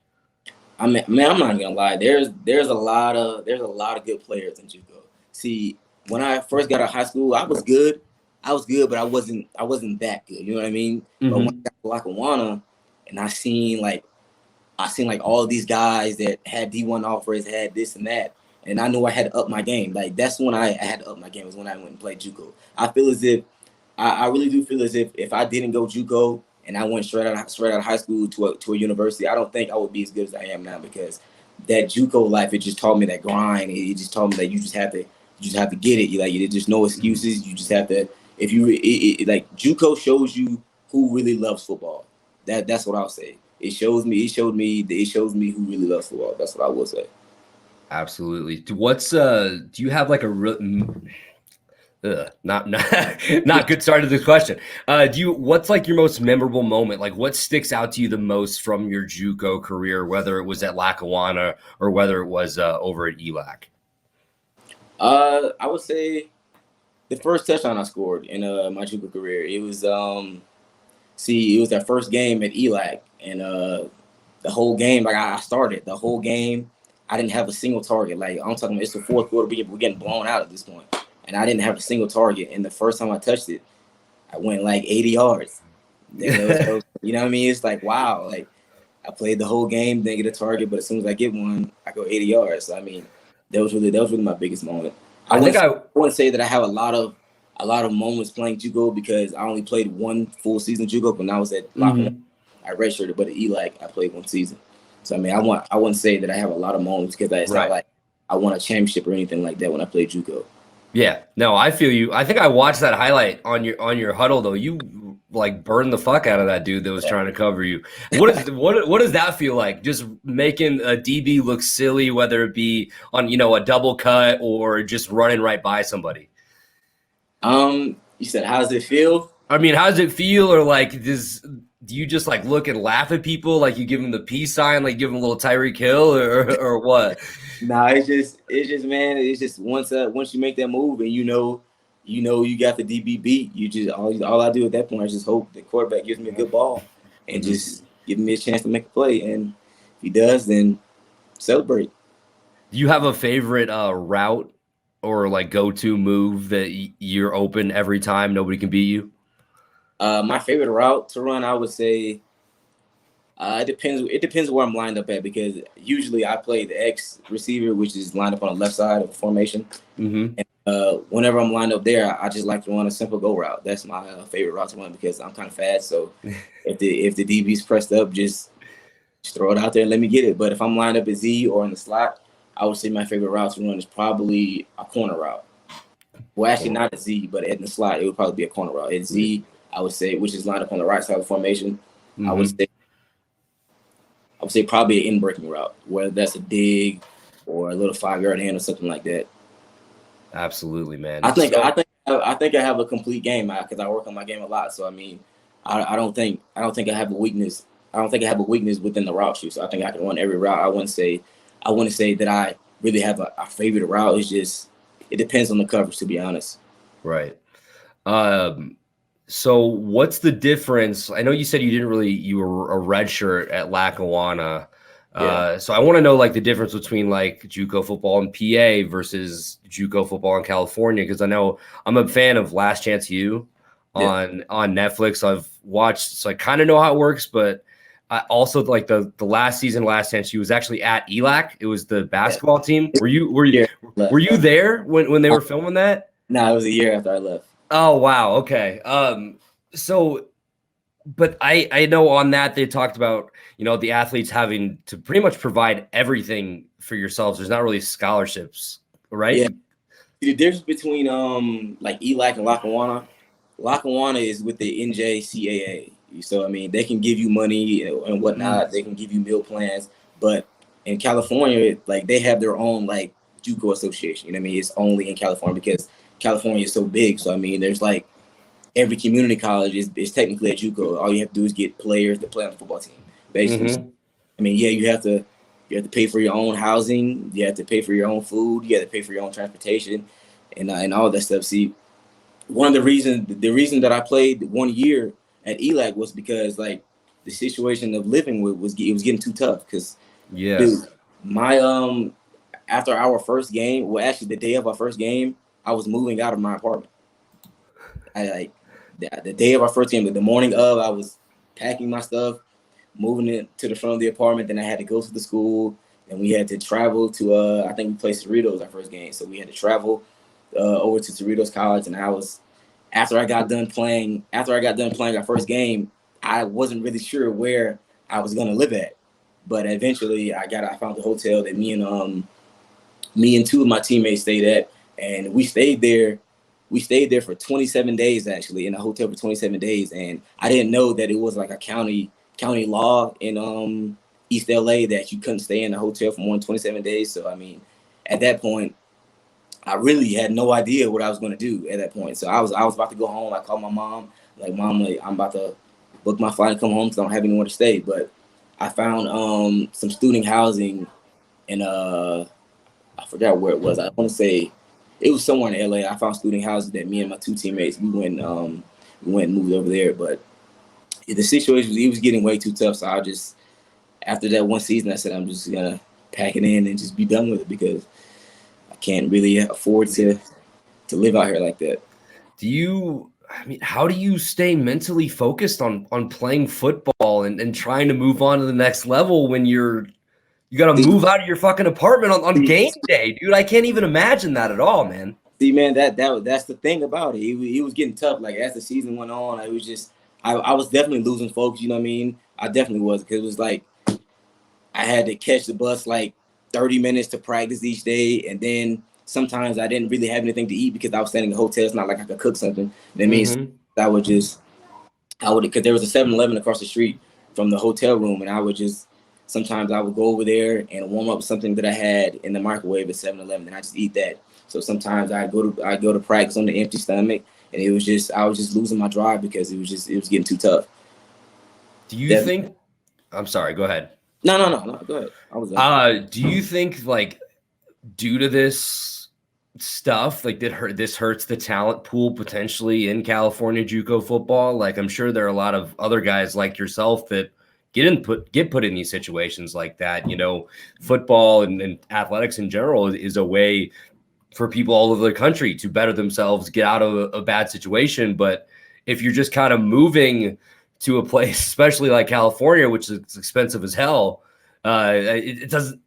I'm not even gonna lie. There's a lot of good players in JUCO. See, when I first got out of high school, I was good, but I wasn't that good. You know what I mean? Mm-hmm. But when I got to Lackawanna, and I seen I seen like all of these guys that had D1 offers, had this and that, and I knew I had to up my game. Like that's when I had to up my game, was when I went and played JUCO. I feel as if I really do feel as if I didn't go JUCO and I went straight out of high school to a university, I don't think I would be as good as I am now, because that JUCO life, it just taught me that grind. It just taught me that you just have to get it. There's just no excuses. You just have to. If you like JUCO shows you who really loves football. That's what I'll say. It showed me who really loves football. That's what I will say. Absolutely. Do you have like a not not good start to this question. What's like your most memorable moment? Like what sticks out to you the most from your JUCO career, whether it was at Lackawanna or whether it was over at ELAC? I would say the first touchdown I scored in my JUCO career. It was it was that first game at ELAC, and the whole game, like I started the whole game, I didn't have a single target. Like I'm talking about, it's the fourth quarter, we're getting blown out at this point, and I didn't have a single target. And the first time I touched it, I went like 80 yards. You know what I mean? It's like, wow, like I played the whole game, didn't get a target, but as soon as I get one, I go 80 yards. So I mean, that was really my biggest moment. I wouldn't say that I have a lot of moments playing JUCO, because I only played one full season JUCO when I was at Lackawanna. I redshirted, but at ELAC I played one season. So I mean, I wouldn't say that I have a lot of moments, because it's not like I won a championship or anything like that when I played JUCO. Yeah, no, I feel you. I think I watched that highlight on your huddle though. You like burned the fuck out of that dude that was trying to cover you. What does that feel like? Just making a DB look silly, whether it be on a double cut or just running right by somebody. You said, how does it feel? I mean, how does it feel? Or like, do you just like look and laugh at people? Like you give them the peace sign, like give them a little Tyreek Hill or what? Nah, it's just man, it's just once you make that move and you know you got the DB beat, you just all I do at that point is just hope the quarterback gives me a good ball and just give me a chance to make a play. And if he does, then celebrate. Do you have a favorite route or like go-to move that you're open every time, nobody can beat you? My favorite route to run, I would say, it depends. It depends where I'm lined up at, because usually I play the X receiver, which is lined up on the left side of the formation. And whenever I'm lined up there, I just like to run a simple go route. That's my favorite route to run, because I'm kind of fast. So if the DB's pressed up, just throw it out there and let me get it. But if I'm lined up at Z or in the slot, I would say my favorite route to run is probably a corner route. Well, actually not at Z, but in the slot, it would probably be a corner route. At Z, I would say, which is lined up on the right side of the formation, I would say probably an in-breaking route, whether that's a dig or a little 5-yard hand or something like that. Absolutely, man. I think I have a complete game, because I work on my game a lot. So I mean, I don't think I have a weakness. I don't think I have a weakness within the route shoot. So I think I can run every route. I wouldn't say that I really have a favorite route. It's just, it depends on the coverage, to be honest. Right. So what's the difference? I know you said you were a redshirt at Lackawanna. So I want to know like the difference between like JUCO football in PA versus JUCO football in California, because I know I'm a fan of Last Chance U on Netflix. I've watched, so I kind of know how it works, but I also like the last season, Last Chance U was actually at ELAC. It was the basketball team. Were you there when they were filming that? No, it was a year after I left. Oh, wow. Okay. But I know on that they talked about, the athletes having to pretty much provide everything for yourselves. There's not really scholarships, right? Yeah. The difference between like ELAC and Lackawanna is with the NJCAA. So I mean, they can give you money and whatnot. They can give you meal plans, but in California, like they have their own like JUCO association. You know what I mean? It's only in California because California is so big. So I mean, there's like every community college is technically a JUCO. All you have to do is get players to play on the football team, basically. I mean, yeah, you have to pay for your own housing. You have to pay for your own food. You have to pay for your own transportation, and all that stuff. See, one of the reason that I played 1 year at ELAC was because like the situation of living was getting too tough. Because dude, my after our first game, well, actually the day of our first game, I was moving out of my apartment. I like the day of our first game, the morning of, I was packing my stuff, moving it to the front of the apartment. Then I had to go to the school, and we had to travel to I think we played Cerritos our first game, so we had to travel over to Cerritos College. And after I got done playing our first game, I wasn't really sure where I was gonna live at, but eventually I found a hotel that me and two of my teammates stayed at, and we stayed there. We stayed there for 27 days, actually, in a hotel for 27 days. And I didn't know that it was like a county law in East LA that you couldn't stay in a hotel for more than 27 days. So, I mean, at that point, I really had no idea what I was going to do at that point. So I was about to go home. I called my mom, like, Mom, like, I'm about to book my flight and come home because I don't have anywhere to stay. But I found some student housing in I forgot where it was. I want to say it was somewhere in LA. I found student houses that me and my two teammates we went and moved over there. But the situation was getting way too tough. So after that one season, I said I'm just gonna pack it in and just be done with it because I can't really afford to live out here like that. How do you stay mentally focused on playing football and trying to move on to the next level when you got to move out of your fucking apartment on game day, dude? I can't even imagine that at all, man. See, man, that's the thing about it. It was getting tough. Like as the season went on, it was just I was definitely losing focus. You know what I mean? I definitely was, because it was like I had to catch the bus like 30 minutes to practice each day, and then sometimes I didn't really have anything to eat because I was staying in a hotel. It's not like I could cook something. That means I would because there was a 7-Eleven across the street from the hotel room, and sometimes I would go over there and warm up something that I had in the microwave at 7-Eleven, and I just eat that. So sometimes I go to practice on the empty stomach, and I was just losing my drive because it was getting too tough. Do you think? I'm sorry. Go ahead. No. Go ahead. I was. Do you think, like, due to this stuff, like, this hurts the talent pool potentially in California JUCO football? Like, I'm sure there are a lot of other guys like yourself that get put in these situations like that. You know, football and athletics in general is a way for people all over the country to better themselves, get out of a bad situation. But if you're just kind of moving to a place, especially like California, which is expensive as hell, it doesn't.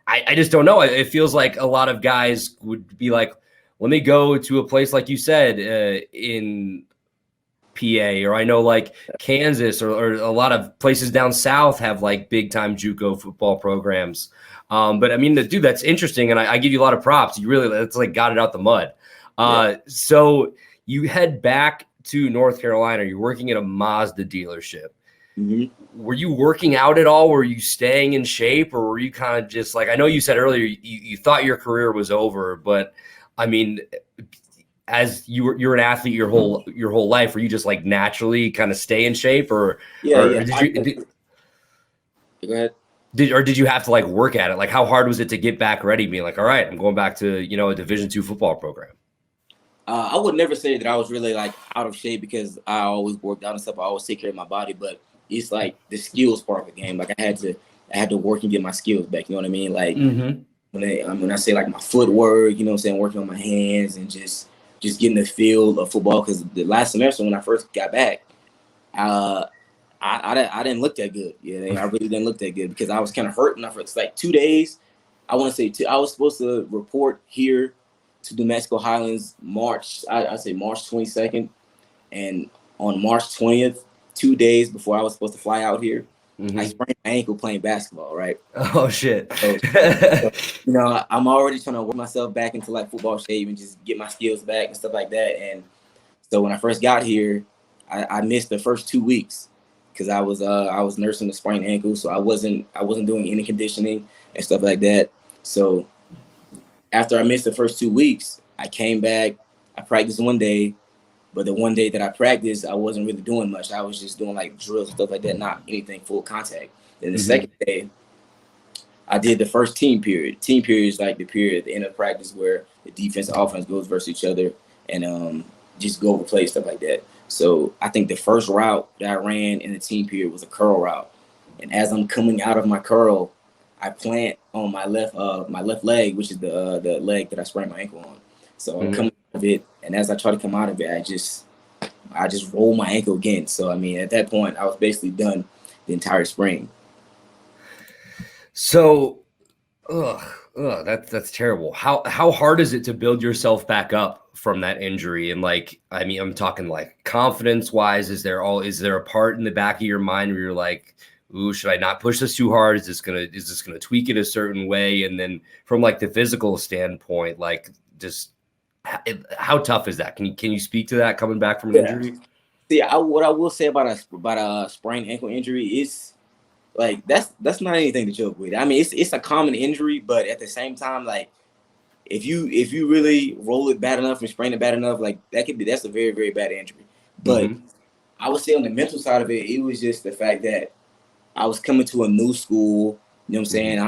I just don't know. It feels like a lot of guys would be like, let me go to a place like you said in PA, or I know like Kansas or a lot of places down south have like big time JUCO football programs. But I mean, dude, that's interesting, and I give you a lot of props. That's like got it out the mud. So you head back to North Carolina. You're working at a Mazda dealership. Mm-hmm. Were you working out at all? Were you staying in shape, or were you kind of just like, I know you said earlier you thought your career was over, but I mean, as you're an athlete your whole life, were you just like naturally kind of stay in shape, or Yeah. Go ahead. Did you have to like work at it? Like, how hard was it to get back ready, being like, all right, I'm going back to, a Division II football program? I would never say that I was really like out of shape because I always worked out and stuff. I always take care of my body, but it's like the skills part of the game. Like I had to work and get my skills back. You know what I mean? Like when I say like my footwork, you know what I'm saying, working on my hands and just getting the feel of football. Because the last semester when I first got back, I didn't look that good. Yeah, I really didn't look that good because I was kind of hurting. It's like 2 days. I want to say I was supposed to report here to New Mexico Highlands I'd say March 22nd, and on March 20th, 2 days before I was supposed to fly out here, I sprained my ankle playing basketball. Right? Oh shit! So, I'm already trying to work myself back into like football shape and just get my skills back and stuff like that. And so when I first got here, I missed the first 2 weeks because I was nursing a sprained ankle, so I wasn't doing any conditioning and stuff like that. So after I missed the first 2 weeks, I came back. I practiced one day, but the one day that I practiced, I wasn't really doing much. I was just doing like drills and stuff like that, not anything full contact. Then the second day, I did the first team period. Team period is like the period at the end of practice where the defense and offense goes versus each other and just go over play, stuff like that. So I think the first route that I ran in the team period was a curl route. And as I'm coming out of my curl, I plant on my left leg, which is the leg that I sprained my ankle on. So I'm coming out of it, and as I try to come out of it, I just roll my ankle again. So I mean, at that point, I was basically done. the entire spring. So, that's terrible. How hard is it to build yourself back up from that injury? And like, I mean, I'm talking like confidence wise. Is there a part in the back of your mind where you're like, ooh, should I not push this too hard? Is this gonna tweak it a certain way? And then from like the physical standpoint, like just how tough is that? Can you speak to that coming back from an injury? See, what I will say about a sprained ankle injury is like that's not anything to joke with. I mean, it's a common injury, but at the same time, like if you really roll it bad enough and sprain it bad enough, like that's a very, very bad injury. But I would say on the mental side of it, it was just the fact that I was coming to a new school. You know what I'm saying?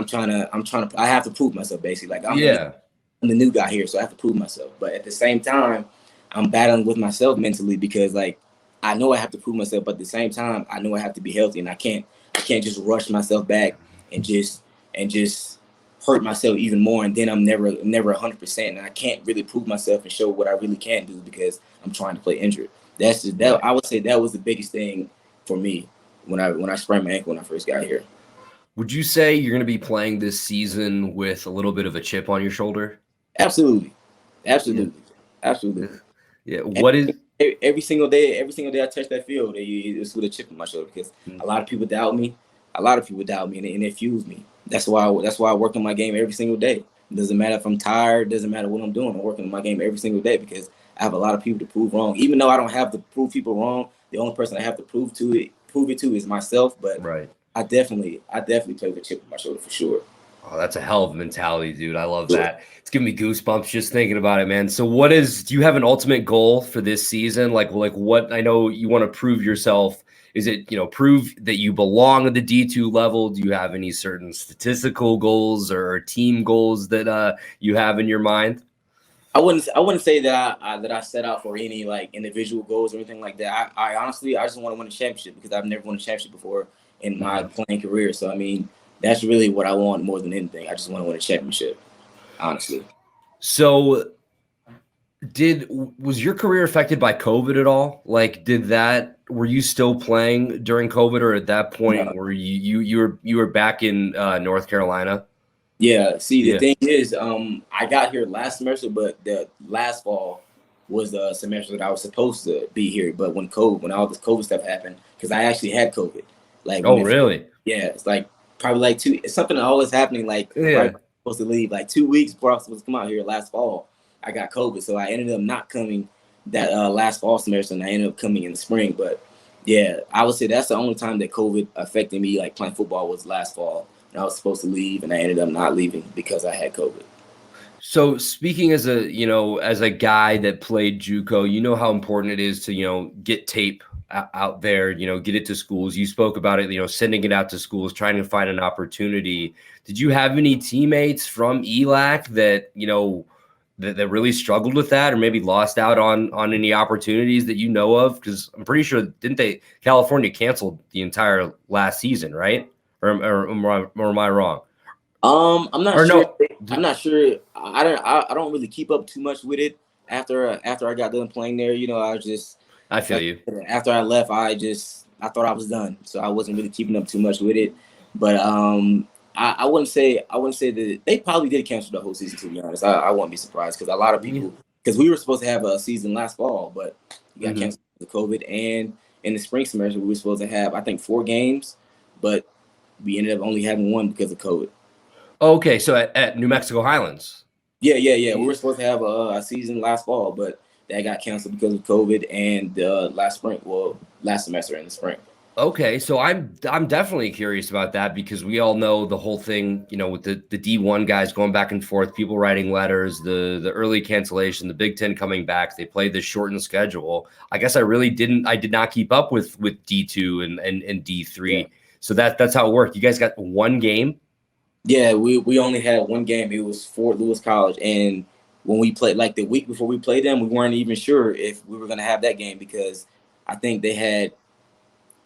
I have to prove myself basically. Like I'm the new guy here, so I have to prove myself. But at the same time, I'm battling with myself mentally because like I know I have to prove myself, but at the same time, I know I have to be healthy, and I can't just rush myself back and just hurt myself even more, and then I'm never 100%, and I can't really prove myself and show what I really can do because I'm trying to play injured. That's just that. I would say that was the biggest thing for me when I sprained my ankle when I first got here. Would you say you're going to be playing this season with a little bit of a chip on your shoulder? Absolutely. Yeah. What is every single day I touch that field, it's with a chip on my shoulder because a lot of people doubt me. And it fuels me. That's why I work on my game every single day. It doesn't matter if I'm tired, doesn't matter what I'm doing. I'm working on my game every single day because I have a lot of people to prove wrong. Even though I don't have to prove people wrong, the only person I have to prove it to is myself. But I definitely play with a chip on my shoulder for sure. Oh, that's a hell of a mentality, dude. I love that. It's giving me goosebumps just thinking about it, man. So do you have an ultimate goal for this season? Like what, I know you want to prove yourself. Is it, prove that you belong at the D2 level? Do you have any certain statistical goals or team goals that you have in your mind? I wouldn't say that I set out for any like individual goals or anything like that. I honestly, I just want to win a championship because I've never won a championship before in my playing career. So, I mean, that's really what I want more than anything. I just want to win a championship, honestly. So was your career affected by COVID at all? Like, were you still playing during COVID, or at that point were you were back in North Carolina? Yeah. See, the thing is, I got here last semester, but the last fall was the semester that I was supposed to be here. But when all this COVID stuff happened, because I actually had COVID. Like, really? Yeah, it's like probably like it's something always happening. Like, right before I was supposed to leave, like 2 weeks before I was supposed to come out here last fall, I got COVID. So I ended up not coming that last fall semester, and I ended up coming in the spring. But yeah, I would say that's the only time that COVID affected me, like playing football, was last fall. And I was supposed to leave, and I ended up not leaving because I had COVID. So speaking as a guy that played JUCO, you know how important it is to, get tape out there, get it to schools. You spoke about it, sending it out to schools, trying to find an opportunity. Did you have any teammates from ELAC that, that really struggled with that, or maybe lost out on any opportunities that you know of? Because I'm pretty sure, California canceled the entire last season, right? Or am I wrong? I'm not sure. No. I'm not sure. I don't really keep up too much with it after I got done playing there. I feel you. After I left, I thought I was done, so I wasn't really keeping up too much with it. But I wouldn't say that they probably did cancel the whole season. To be honest, I wouldn't be surprised because a lot of people, because we were supposed to have a season last fall, but we got canceled with COVID, and in the spring semester we were supposed to have, I think, 4 games, but we ended up only having 1 because of COVID. Okay, so at New Mexico Highlands. Yeah. We were supposed to have a season last fall, but that got canceled because of COVID and last semester in the spring. Okay, so I'm definitely curious about that because we all know the whole thing, with the D1 guys going back and forth, people writing letters, the early cancellation, the Big Ten coming back. They played this shortened schedule. I guess I did not keep up with D2 and D3. Yeah. So that's how it worked. You guys got 1 game? Yeah, we only had 1 game. It was Fort Lewis College, and when we played, like the week before we played them, we weren't even sure if we were going to have that game because I think they had,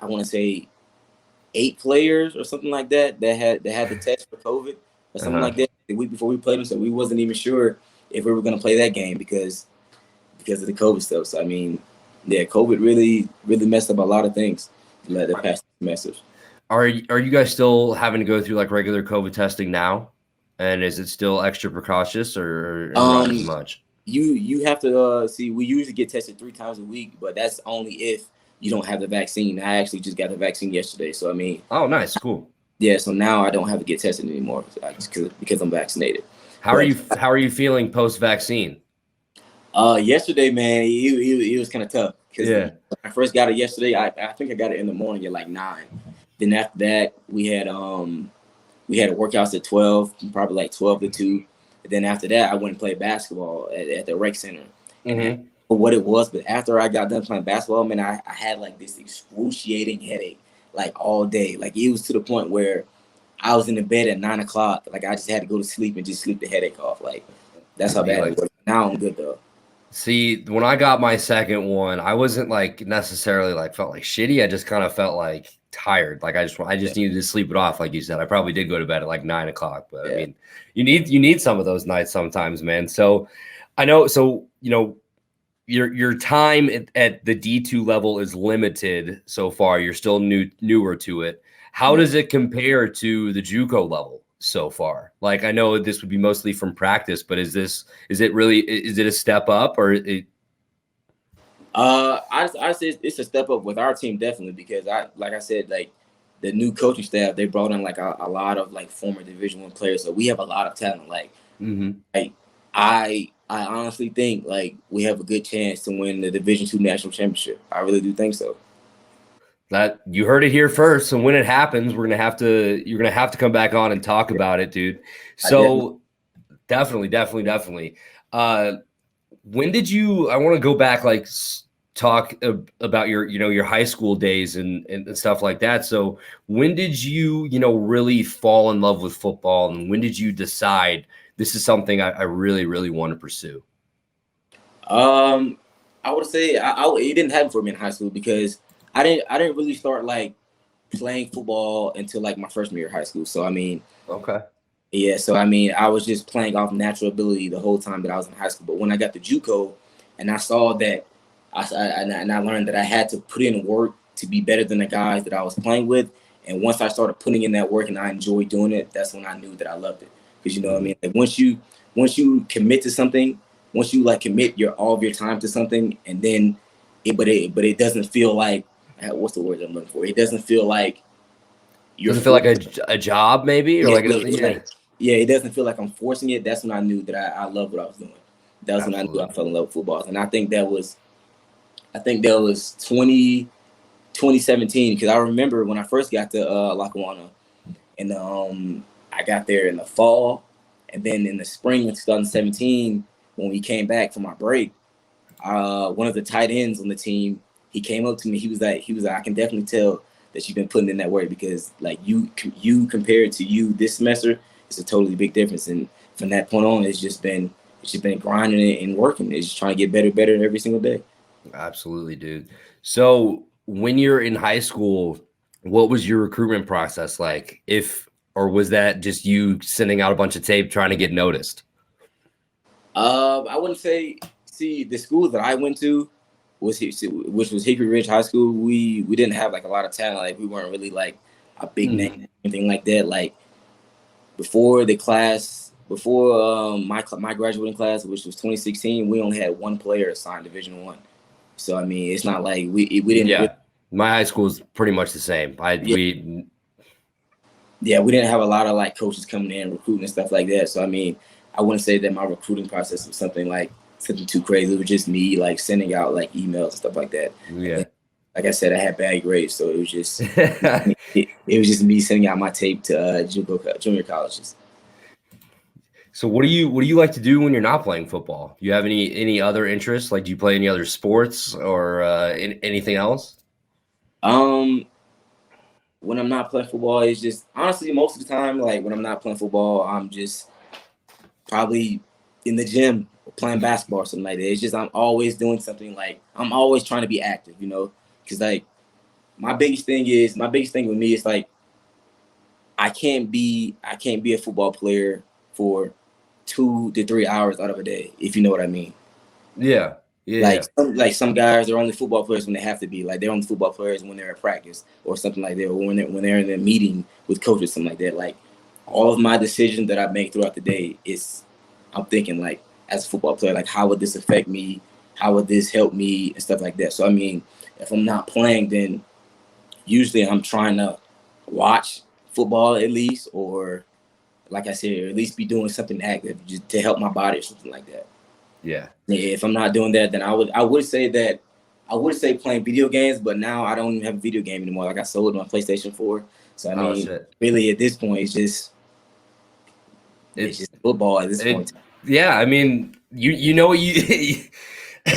I want to say, 8 players or something like that had the test for COVID or something like that the week before we played them. So we wasn't even sure if we were going to play that game because of the COVID stuff. So I mean, yeah, COVID really messed up a lot of things the past semesters. Are you guys still having to go through like regular COVID testing now? And is it still extra precautious or not as much? You have to see. We usually get tested 3 times a week, but that's only if you don't have the vaccine. I actually just got the vaccine yesterday, so I mean, Oh, nice, cool. yeah. So now I don't have to get tested anymore because I'm vaccinated. How are you feeling post vaccine? Yesterday, man, it was kind of tough because Yeah. I first got it yesterday. I think I got it in the morning at like 9. Then after that, we had workouts at 12, probably like 12 to 2. And then after that, I went and played basketball at the rec center. And for what it was, but after I got done playing basketball, man, I had like this excruciating headache like all day. Like it was to the point where I was in the bed at 9 o'clock. Like I just had to go to sleep and just sleep the headache off. Like that's how bad it was. Now I'm good though. See, when I got my second one, I wasn't like necessarily like felt like shitty. I just kind of felt like tired. Like I just needed to sleep it off. Like you said, I probably did go to bed at like 9 o'clock, but I mean, you need some of those nights sometimes, man. So I know, so, your time at the D2 level is limited so far. You're still newer to it. How does it compare to the JUCO level so far? Like, I know this would be mostly from practice, but is it a step up or I say it's a step up with our team definitely because like I said, like the new coaching staff, they brought in like a lot of like former Division I players, so we have a lot of talent. Like I honestly think like we have a good chance to win the Division II national championship. I really do think so. That you heard it here first. So when it happens, you're gonna have to come back on and talk about it, dude. So definitely. When did you? I want to go back, like talk about your high school days and stuff like that. So when did you really fall in love with football, and when did you decide this is something I really want to pursue? I would say it didn't happen for me in high school because I didn't really start like playing football until like my freshman year of high school. So I mean, Okay. yeah. So I mean, I was just playing off natural ability the whole time that I was in high school. But when I got to JUCO, and I saw that, I learned that I had to put in work to be better than the guys that I was playing with. And once I started putting in that work and I enjoyed doing it, that's when I knew that I loved it. Because you know what I mean. Like once you commit to something, once you like commit all of your time to something, and then it doesn't feel like what's the word I'm looking for? It doesn't feel like Doesn't feel like a job maybe, or yeah, it doesn't feel like I'm forcing it. That's when I knew that I loved what I was doing. That was when I knew I fell in love with football. And I think that was 2017 because I remember when I first got to Lackawanna, and I got there in the fall, and then in the spring of 2017 when we came back from our break, one of the tight ends on the team, he came up to me. He was like, I can definitely tell that you've been putting in that work because like you compared to you this semester, it's a totally big difference. And from that point on, it's just been grinding and working. It's just trying to get better every single day. Absolutely, dude. So when you're in high school, what was your recruitment process like? Or was that just you sending out a bunch of tape trying to get noticed? I wouldn't say. See, the school that I went to which was Hickory Ridge High School. We didn't have like a lot of talent. Like we weren't really like a big name, anything like that. Like before my graduating class, which was 2016, we only had one player signed Division I. So I mean, it's not like we didn't. Yeah, my high school is pretty much the same. We didn't have a lot of like coaches coming in recruiting and stuff like that. So I mean, I wouldn't say that my recruiting process was something too crazy. It was just me like sending out like emails and stuff like that. Yeah. Then, like I said, I had bad grades, so it was just it was just me sending out my tape to JUCO junior colleges. So what do you like to do when you're not playing football? Do you have any other interests? Like, do you play any other sports or anything else? When I'm not playing football, it's just honestly most of the time, like when I'm not playing football, I'm just probably in the gym or playing basketball or something like that. It's just I'm always doing something, like I'm always trying to be active, because like my biggest thing with me is like I can't be a football player for 2 to 3 hours out of a day, if you know what I mean. Yeah. Yeah. Like some guys, they're only football players when they have to be. Like they're only football players when they're at practice or something like that, or when they're in a meeting with coaches, something like that. Like all of my decisions that I make throughout the day is, I'm thinking like as a football player, like how would this affect me? How would this help me and stuff like that? So I mean, if I'm not playing, then usually I'm trying to watch football at least, or like I said, at least be doing something active just to help my body or something like that. Yeah. If I'm not doing that, then I would say playing video games, but now I don't even have a video game anymore. Like I sold my PlayStation 4. So I Oh mean, shit. really at this point it's It just football at this point. yeah, I mean, you know what you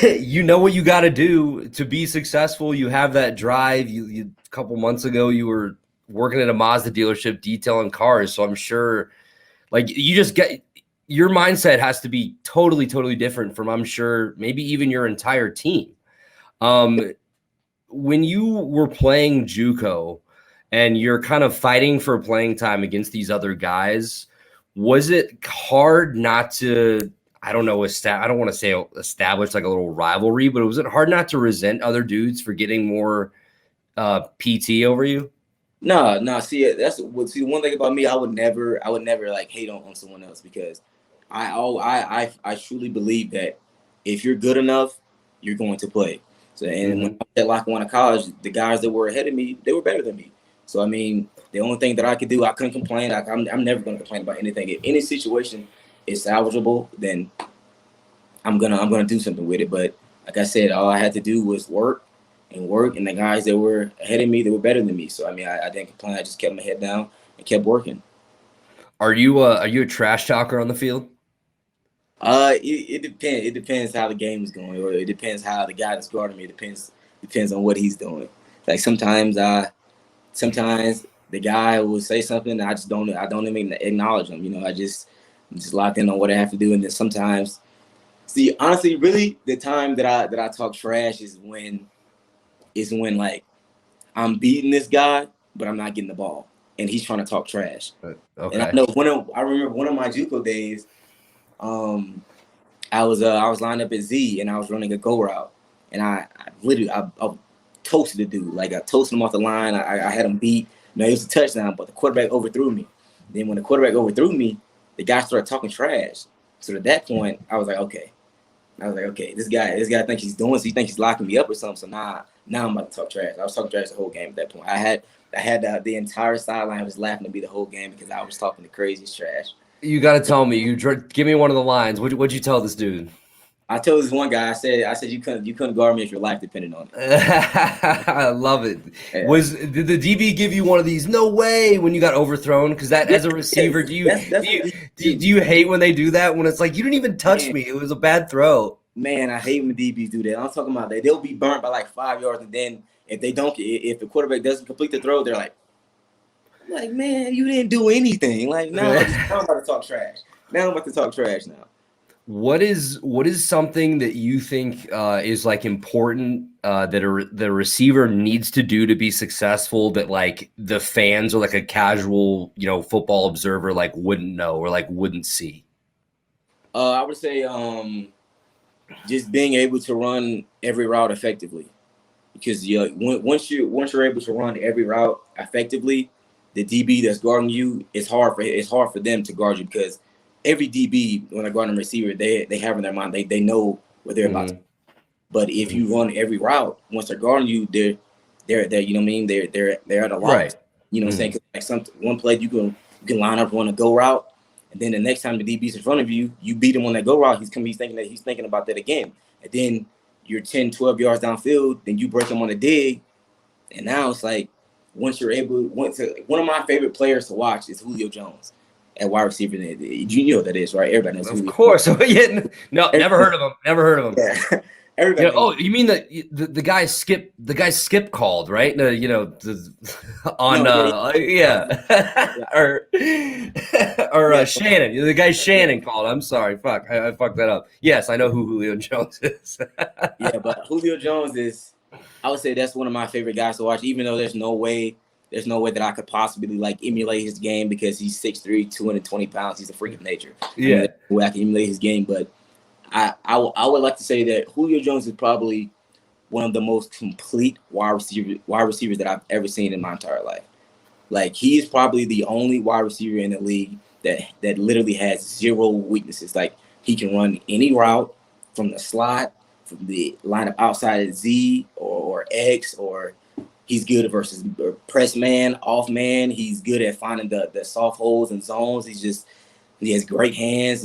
you know what you got to do to be successful. You have that drive. You a couple months ago you were working at a Mazda dealership detailing cars, so I'm sure like you just get your mindset has to be totally different from I'm sure maybe even your entire team. When you were playing JUCO and you're kind of fighting for playing time against these other guys, was it hard not to, I don't know, I don't want to say establish like a little rivalry, but was it hard not to resent other dudes for getting more PT over you? No. See, see one thing about me. I would never like hate on someone else because I truly believe that if you're good enough, you're going to play. So, and when I was at Lackawanna College, the guys that were ahead of me, they were better than me. So, I mean, the only thing that I could do, I couldn't complain. I'm never going to complain about anything. If any situation is salvageable, then I'm gonna do something with it. But like I said, all I had to do was work, and the guys that were ahead of me, they were better than me. So I mean, I didn't complain. I just kept my head down and kept working. Are you a trash talker on the field? It depends. It depends how the game is going, or it depends how the guy that's guarding me. Depends on what he's doing. Like sometimes the guy will say something, and I don't even acknowledge him. You know, I'm just locked in on what I have to do, and then sometimes, see, honestly, really, the time that I talk trash is when like I'm beating this guy, but I'm not getting the ball, and he's trying to talk trash. And Okay. I remember one of my JUCO days. I was lined up at Z and I was running a go route, and I literally I toasted the dude. Like I toasted him off the line. I had him beat. No, it was a touchdown, but the quarterback overthrew me. Then when the quarterback overthrew me, the guy started talking trash. So at that point, I was like, okay. This guy thinks he's doing. So he thinks he's locking me up or something. So now I'm about to talk trash. I was talking trash the whole game at that point. I had the entire sideline was laughing at me the whole game because I was talking the craziest trash. You got to tell me. Give me one of the lines. What'd you tell this dude? I told this one guy, I said you couldn't guard me if your life depended on it. I love it. Yeah. Did the DB give you one of these? No way when you got overthrown? Because that as a receiver, do you hate when they do that? When it's like you didn't even touch me, it was a bad throw. Man, I hate when DBs do that. I'm talking about they'll be burnt by like 5 yards, and then if the quarterback doesn't complete the throw, they're like, man, you didn't do anything. Like now I'm about to talk trash. Now I'm about to talk trash now. What is something that you think is like important that the receiver needs to do to be successful that like the fans or like a casual football observer like wouldn't know or like wouldn't see? I would say just being able to run every route effectively, because once you're able to run every route effectively, the DB that's guarding you, it's hard for them to guard you because every DB when they're guarding a receiver, they have in their mind they know what they're about to. But if you run every route, once they're guarding you, they're you know what I mean, they're at a loss. Right. You know what I'm saying? Like one play you can line up on a go route, and then the next time the DB's in front of you, you beat him on that go route, he's thinking about that again. And then you're 10, 12 yards downfield, then you break him on a dig, and now it's like one of my favorite players to watch is Julio Jones at wide receiver. You know what that is, right? Everybody knows. Of course. No, never heard of him. Never heard of him. Yeah. Everybody you mean the guy Skip called, right? Or Shannon. The guy Shannon called. I'm sorry. Fuck. I fucked that up. Yes, I know who Julio Jones is. Yeah, but Julio Jones is, I would say that's one of my favorite guys to watch, even though there's no way that I could possibly like emulate his game because he's 6'3", 220 pounds. He's a freak of nature. Yeah. I can emulate his game, but I would like to say that Julio Jones is probably one of the most complete wide receivers that I've ever seen in my entire life. Like, he is probably the only wide receiver in the league that literally has zero weaknesses. Like, he can run any route from the slot, from the lineup outside of Z or X, or he's good versus press man, off man. He's good at finding the soft holes and zones. He has great hands.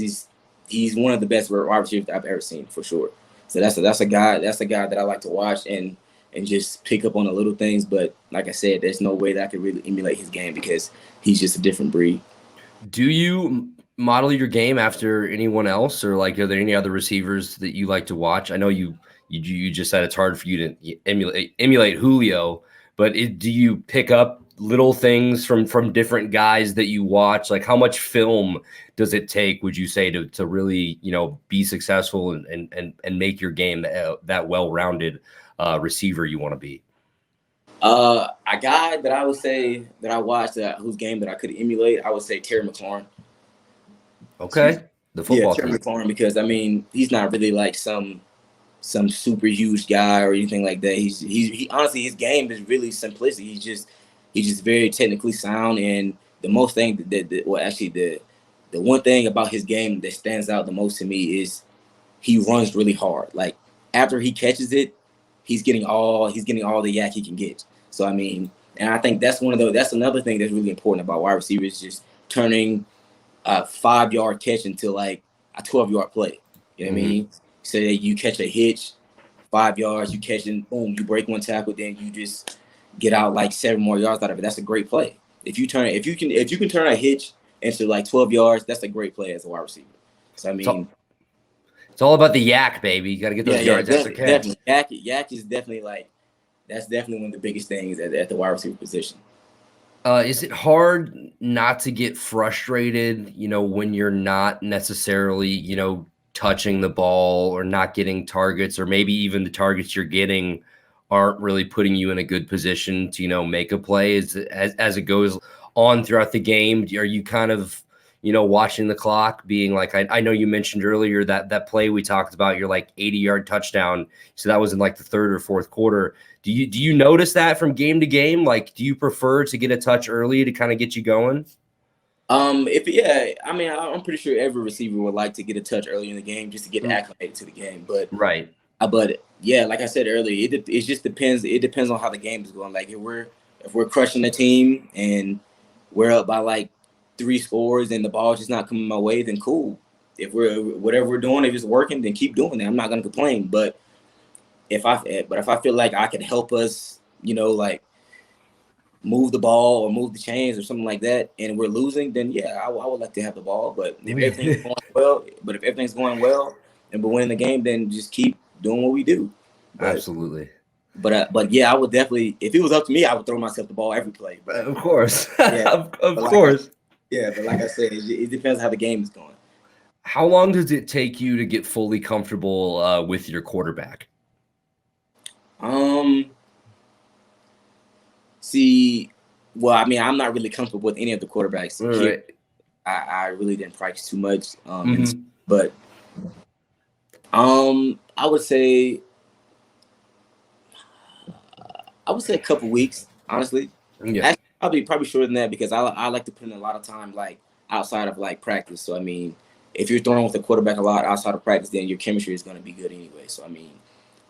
He's one of the best wide receivers I've ever seen, for sure. So that's a guy that I like to watch and just pick up on the little things. But like I said, there's no way that I could really emulate his game because he's just a different breed. Do you model your game after anyone else, or like are there any other receivers that you like to watch? I know you just said it's hard for you to emulate Julio, but do you pick up little things from different guys that you watch? Like, how much film does it take, would you say, to really, be successful and make your game that well-rounded receiver you want to be? A guy that I would say that I watched whose game that I could emulate, I would say Terry McLaurin. Okay, the football Terry team. McLaurin, because he's not really like some super huge guy or anything like that. He honestly, his game is really simplistic. He's just very technically sound, and the most thing the one thing about his game that stands out the most to me is he runs really hard. Like, after he catches it, he's getting all the yak he can get. So and I think that's another thing that's really important about wide receivers, just turning a 5-yard catch into like a 12-yard play. You know what I mean? So that you catch a hitch, 5 yards, you catch it, boom, you break one tackle, then you just get out like 7 more yards out of it. That's a great play. If you can turn a hitch into like 12 yards, that's a great play as a wide receiver. So it's all about the yak, baby. You got to get those yards after catch. Definitely. Yak is definitely that's definitely one of the biggest things at the wide receiver position. Is it hard not to get frustrated, when you're not necessarily, touching the ball or not getting targets, or maybe even the targets you're getting aren't really putting you in a good position to, make a play as it goes on throughout the game? Are you kind of, watching the clock, being like, I know you mentioned earlier that play we talked about, your like 80-yard touchdown. So that was in like the third or fourth quarter. Do you notice that from game to game? Like, do you prefer to get a touch early to kind of get you going? I'm pretty sure every receiver would like to get a touch early in the game just to get acclimated to the game. But right. But yeah, like I said earlier, it just depends. It depends on how the game is going. Like, if we're crushing the team and we're up by like 3 scores and the ball's just not coming my way, then cool. If whatever we're doing, if it's working, then keep doing it. I'm not gonna complain. But if I feel like I can help us, like move the ball or move the chains or something like that, and we're losing, then yeah, I would like to have the ball. But if everything's going well and we're winning the game, then just keep doing what we do. Absolutely. But yeah, I would definitely, if it was up to me, I would throw myself the ball every play. But of course, yeah, of course. But like I said, it depends how the game is going. How long does it take you to get fully comfortable with your quarterback? I'm not really comfortable with any of the quarterbacks. Right. I really didn't practice too much. But I would say a couple weeks, honestly. Yeah. Actually, probably shorter than that, because I like to put in a lot of time like outside of like practice. So if you're throwing with the quarterback a lot outside of practice, then your chemistry is going to be good anyway. So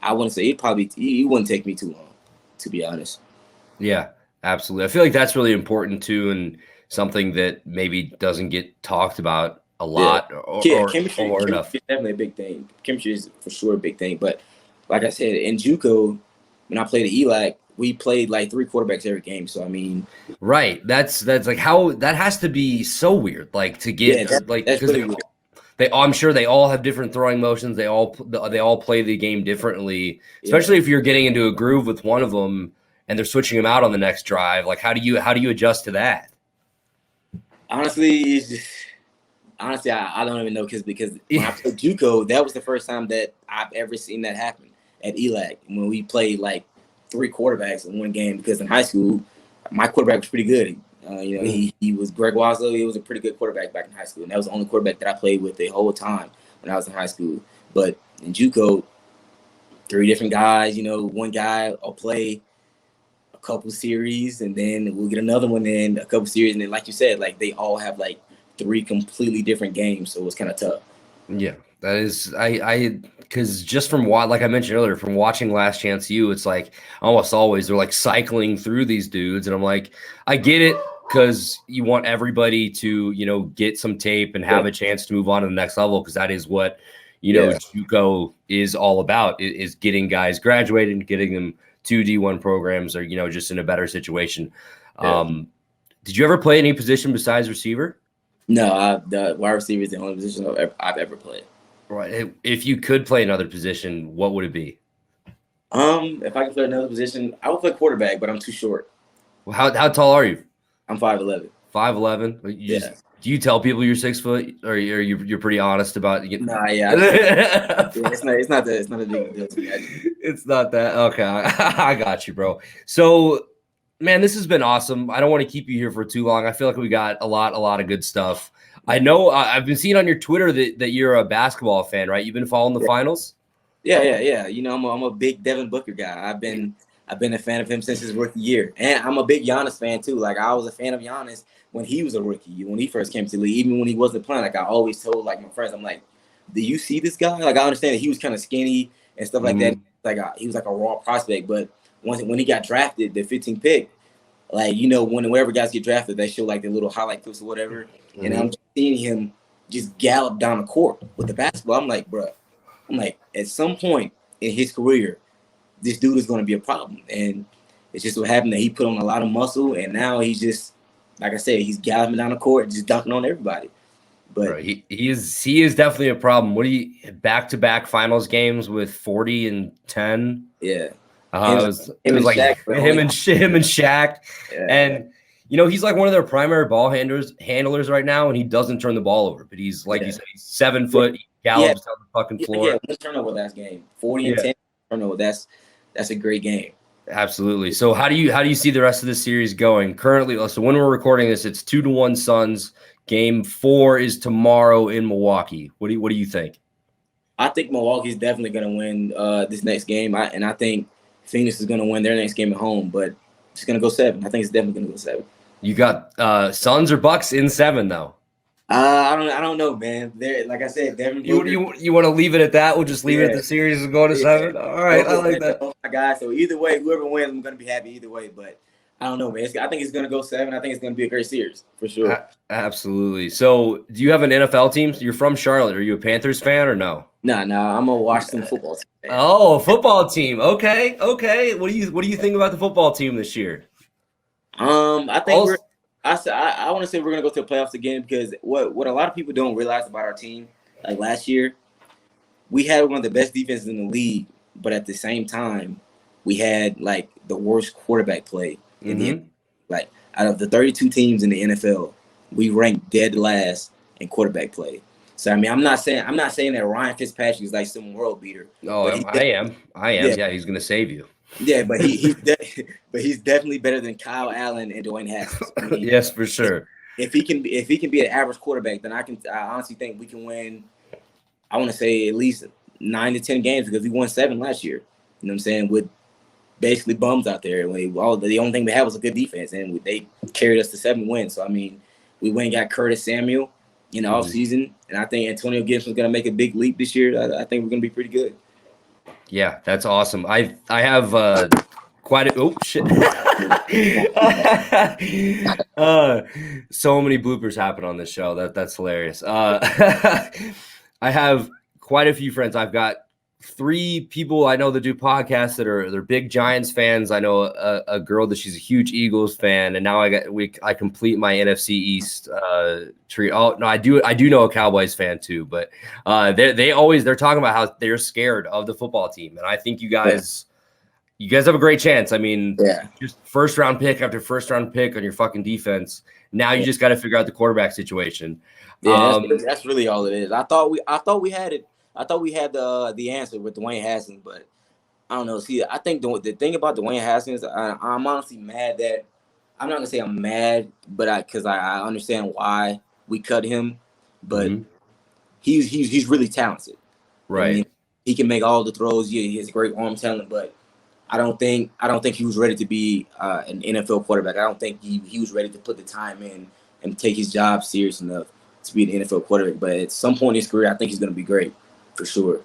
I wouldn't say it wouldn't take me too long, to be honest. Yeah, absolutely. I feel like that's really important too, and something that maybe doesn't get talked about a lot or chemistry enough. Is definitely a big thing. Chemistry is for sure a big thing. But like I said, in JUCO, when I played at ELAC, we played like 3 quarterbacks every game. So right. That's like how that has to be so weird. Like to get that's really weird. I'm sure they all have different throwing motions. They all play the game differently, especially if you're getting into a groove with one of them and they're switching them out on the next drive. Like, how do you adjust to that? Honestly, I don't even know, because when I played JUCO, that was the first time that I've ever seen that happen at ELAC, when we played like 3 quarterbacks in one game. Because in high school, my quarterback was pretty good. He was Greg Waslow. He was a pretty good quarterback back in high school, and that was the only quarterback that I played with the whole time when I was in high school. But in JUCO, 3 different guys. You know, one guy will play a couple series, and then we'll get another one in a couple series, and then like you said, like they all have like 3 completely different games, so it's kind of tough. Yeah, that is because just from what, like I mentioned earlier, from watching Last Chance U, it's like almost always they're like cycling through these dudes, and I'm like, I get it because you want everybody to get some tape and have a chance to move on to the next level, because that is what JUCO is all about, is getting guys graduated and getting them to D1 programs, or just in a better situation. Did you ever play any position besides receiver? No, the wide receiver is the only position I've ever played. Right. If you could play another position, what would it be? If I could play another position, I would play quarterback, but I'm too short. Well, how tall are you? I'm 5'11". 5'11". Do you tell people you're 6 foot, or you're pretty honest about it? Nah, yeah. It's not a big deal to me. It's not that. Okay, I got you, bro. So, man, this has been awesome. I don't want to keep you here for too long. I feel like we got a lot of good stuff. I know I've been seeing on your Twitter that you're a basketball fan, right? You've been following the finals? Yeah. You know, I'm a big Devin Booker guy. I've been a fan of him since his rookie year. And I'm a big Giannis fan too. Like, I was a fan of Giannis when he was a rookie, when he first came to the league, even when he wasn't playing. Like, I always told like my friends, I'm like, do you see this guy? Like, I understand that he was kind of skinny and stuff like that. Like, he was like a raw prospect, but when he got drafted, the 15th pick, like, whenever guys get drafted, they show like the little highlight clips or whatever. And I'm just seeing him just gallop down the court with the basketball. I'm like, bro, at some point in his career, this dude is going to be a problem. And it's just what happened that he put on a lot of muscle, and now he's just, like I said, he's galloping down the court, just dunking on everybody. But right. He is definitely a problem. What do you back-to-back finals games with 40 and 10? Yeah. It was like him and Shaq. Yeah. And he's like one of their primary ball handlers right now, and he doesn't turn the ball over. But he's like you said, he's 7 foot, he gallops down the fucking floor. Yeah, one turnover last game. 40 and 10 turnover. That's a great game. Absolutely. So how do you see the rest of the series going? Currently, so when we're recording this, it's 2-1 Suns. Game 4 is tomorrow in Milwaukee. What do you think? I think Milwaukee's definitely going to win this next game. I think Phoenix is going to win their next game at home, but it's going to go 7. I think it's definitely going to go 7. You got Suns or Bucks in 7 though. I don't know, man. Like I said, Devin Booker. You want to leave it at that? We'll just leave it at the series and go to 7. All right, I like that. My guy. So either way, whoever wins, I'm going to be happy either way. But I don't know, man. I think it's going to go 7. I think it's going to be a great series for sure. Absolutely. So, do you have an NFL team? You're from Charlotte. Are you a Panthers fan or no? No. I'm a Washington football team fan. Oh, football team. Okay. What do you think about the football team this year? I think I want to say we're gonna go to the playoffs again, because what a lot of people don't realize about our team, like last year, we had one of the best defenses in the league, but at the same time, we had like the worst quarterback play in the like out of the 32 teams in the NFL, we ranked dead last in quarterback play. So I mean, I'm not saying that Ryan Fitzpatrick is like some world beater. Oh, I am. Yeah, he's gonna save you. Yeah, but he's definitely better than Kyle Allen and Dwayne Haskins. I mean, yes, for sure. If he can be an average quarterback, then I honestly think we can win. I want to say at least 9 to 10 games, because we won 7 last year. You know what I'm saying? With basically bums out there. The only thing we had was a good defense, and they carried us to 7 wins. So I mean, we went and got Curtis Samuel in the offseason, and I think Antonio Gibson's going to make a big leap this year. I think we're going to be pretty good. Yeah, that's awesome. I have quite a so many bloopers happen on this show. That's hilarious. I have quite a few friends. I've got 3 people I know that do podcasts they're big Giants fans. I know a girl that she's a huge Eagles fan, and now I complete my NFC East tree. Oh no, I do know a Cowboys fan too, but they're talking about how they're scared of the football team, and I think you guys have a great chance. I mean, just first round pick after first round pick on your fucking defense. Now you just got to figure out the quarterback situation. Yeah, that's really all it is. I thought we had it. I thought we had the answer with Dwayne Haskins, but I don't know. See, I think the thing about Dwayne Haskins, I'm honestly mad that – I'm not going to say I'm mad, but because I understand why we cut him, but he's really talented. I Right. mean, he can make all the throws. Yeah, he has great arm talent, but I don't think he was ready to be an NFL quarterback. I don't think he was ready to put the time in and take his job serious enough to be an NFL quarterback. But at some point in his career, I think he's going to be great for sure.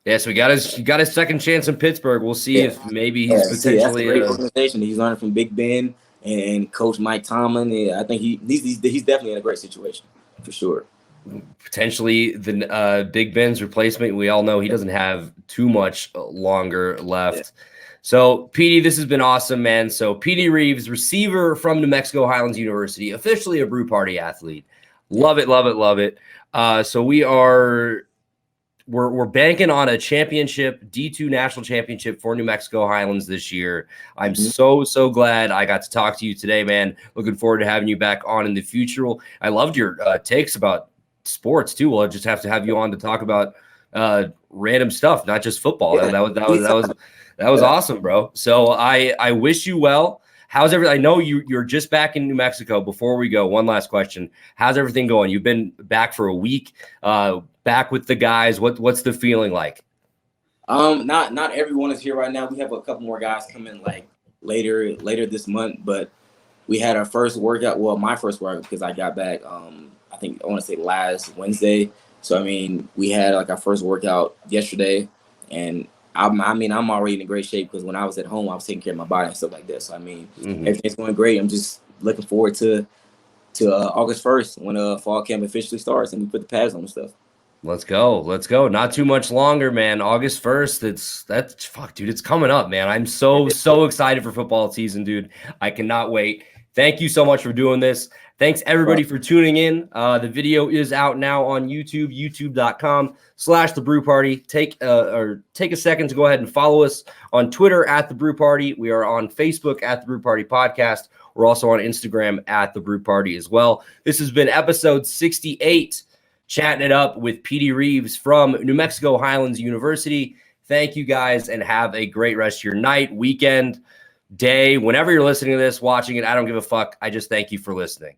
Yeah, so he got his second chance in Pittsburgh. We'll see if maybe he's That's a potentially great organization. He's learning from Big Ben and Coach Mike Tomlin. Yeah, I think he's definitely in a great situation for sure. potentially the Big Ben's replacement. We all know he doesn't have too much longer left. Yeah. So, Petey, this has been awesome, man. So, Petey Reaves, receiver from New Mexico Highlands University, officially a Brew Party athlete. Love it, love it, love it. So we're banking on a championship, D2 national championship for New Mexico Highlands this year. I'm so glad I got to talk to you today, man. Looking forward to having you back on in the future. I loved your takes about sports too. We'll just have to have you on to talk about random stuff, not just football. Yeah. That was awesome, bro. So I wish you well. How's everything? I know you're just back in New Mexico. Before we go, one last question. How's everything going? You've been back for a week, back with the guys. What's the feeling like? Not everyone is here right now. We have a couple more guys coming like later this month, but we had our first workout. Well, my first workout because I got back I think I want to say last Wednesday. So I mean, we had like our first workout yesterday, and I'm already in great shape because when I was at home, I was taking care of my body and stuff like that. So I mean, everything's going great. I'm just looking forward to August 1st when fall camp officially starts and we put the pads on and stuff. Let's go. Not too much longer, man. August 1st. That's fuck, dude. It's coming up, man. I'm so excited for football season, dude. I cannot wait. Thank you so much for doing this. Thanks everybody for tuning in. The video is out now on YouTube, youtube.com/The Brew Party. Take a second to go ahead and follow us on Twitter @The Brew Party. We are on Facebook @The Brew Party Podcast. We're also on Instagram @The Brew Party as well. This has been episode 68, chatting it up with Petey Reaves from New Mexico Highlands University. Thank you guys and have a great rest of your night, weekend, day, whenever you're listening to this, watching it. I don't give a fuck. I just thank you for listening.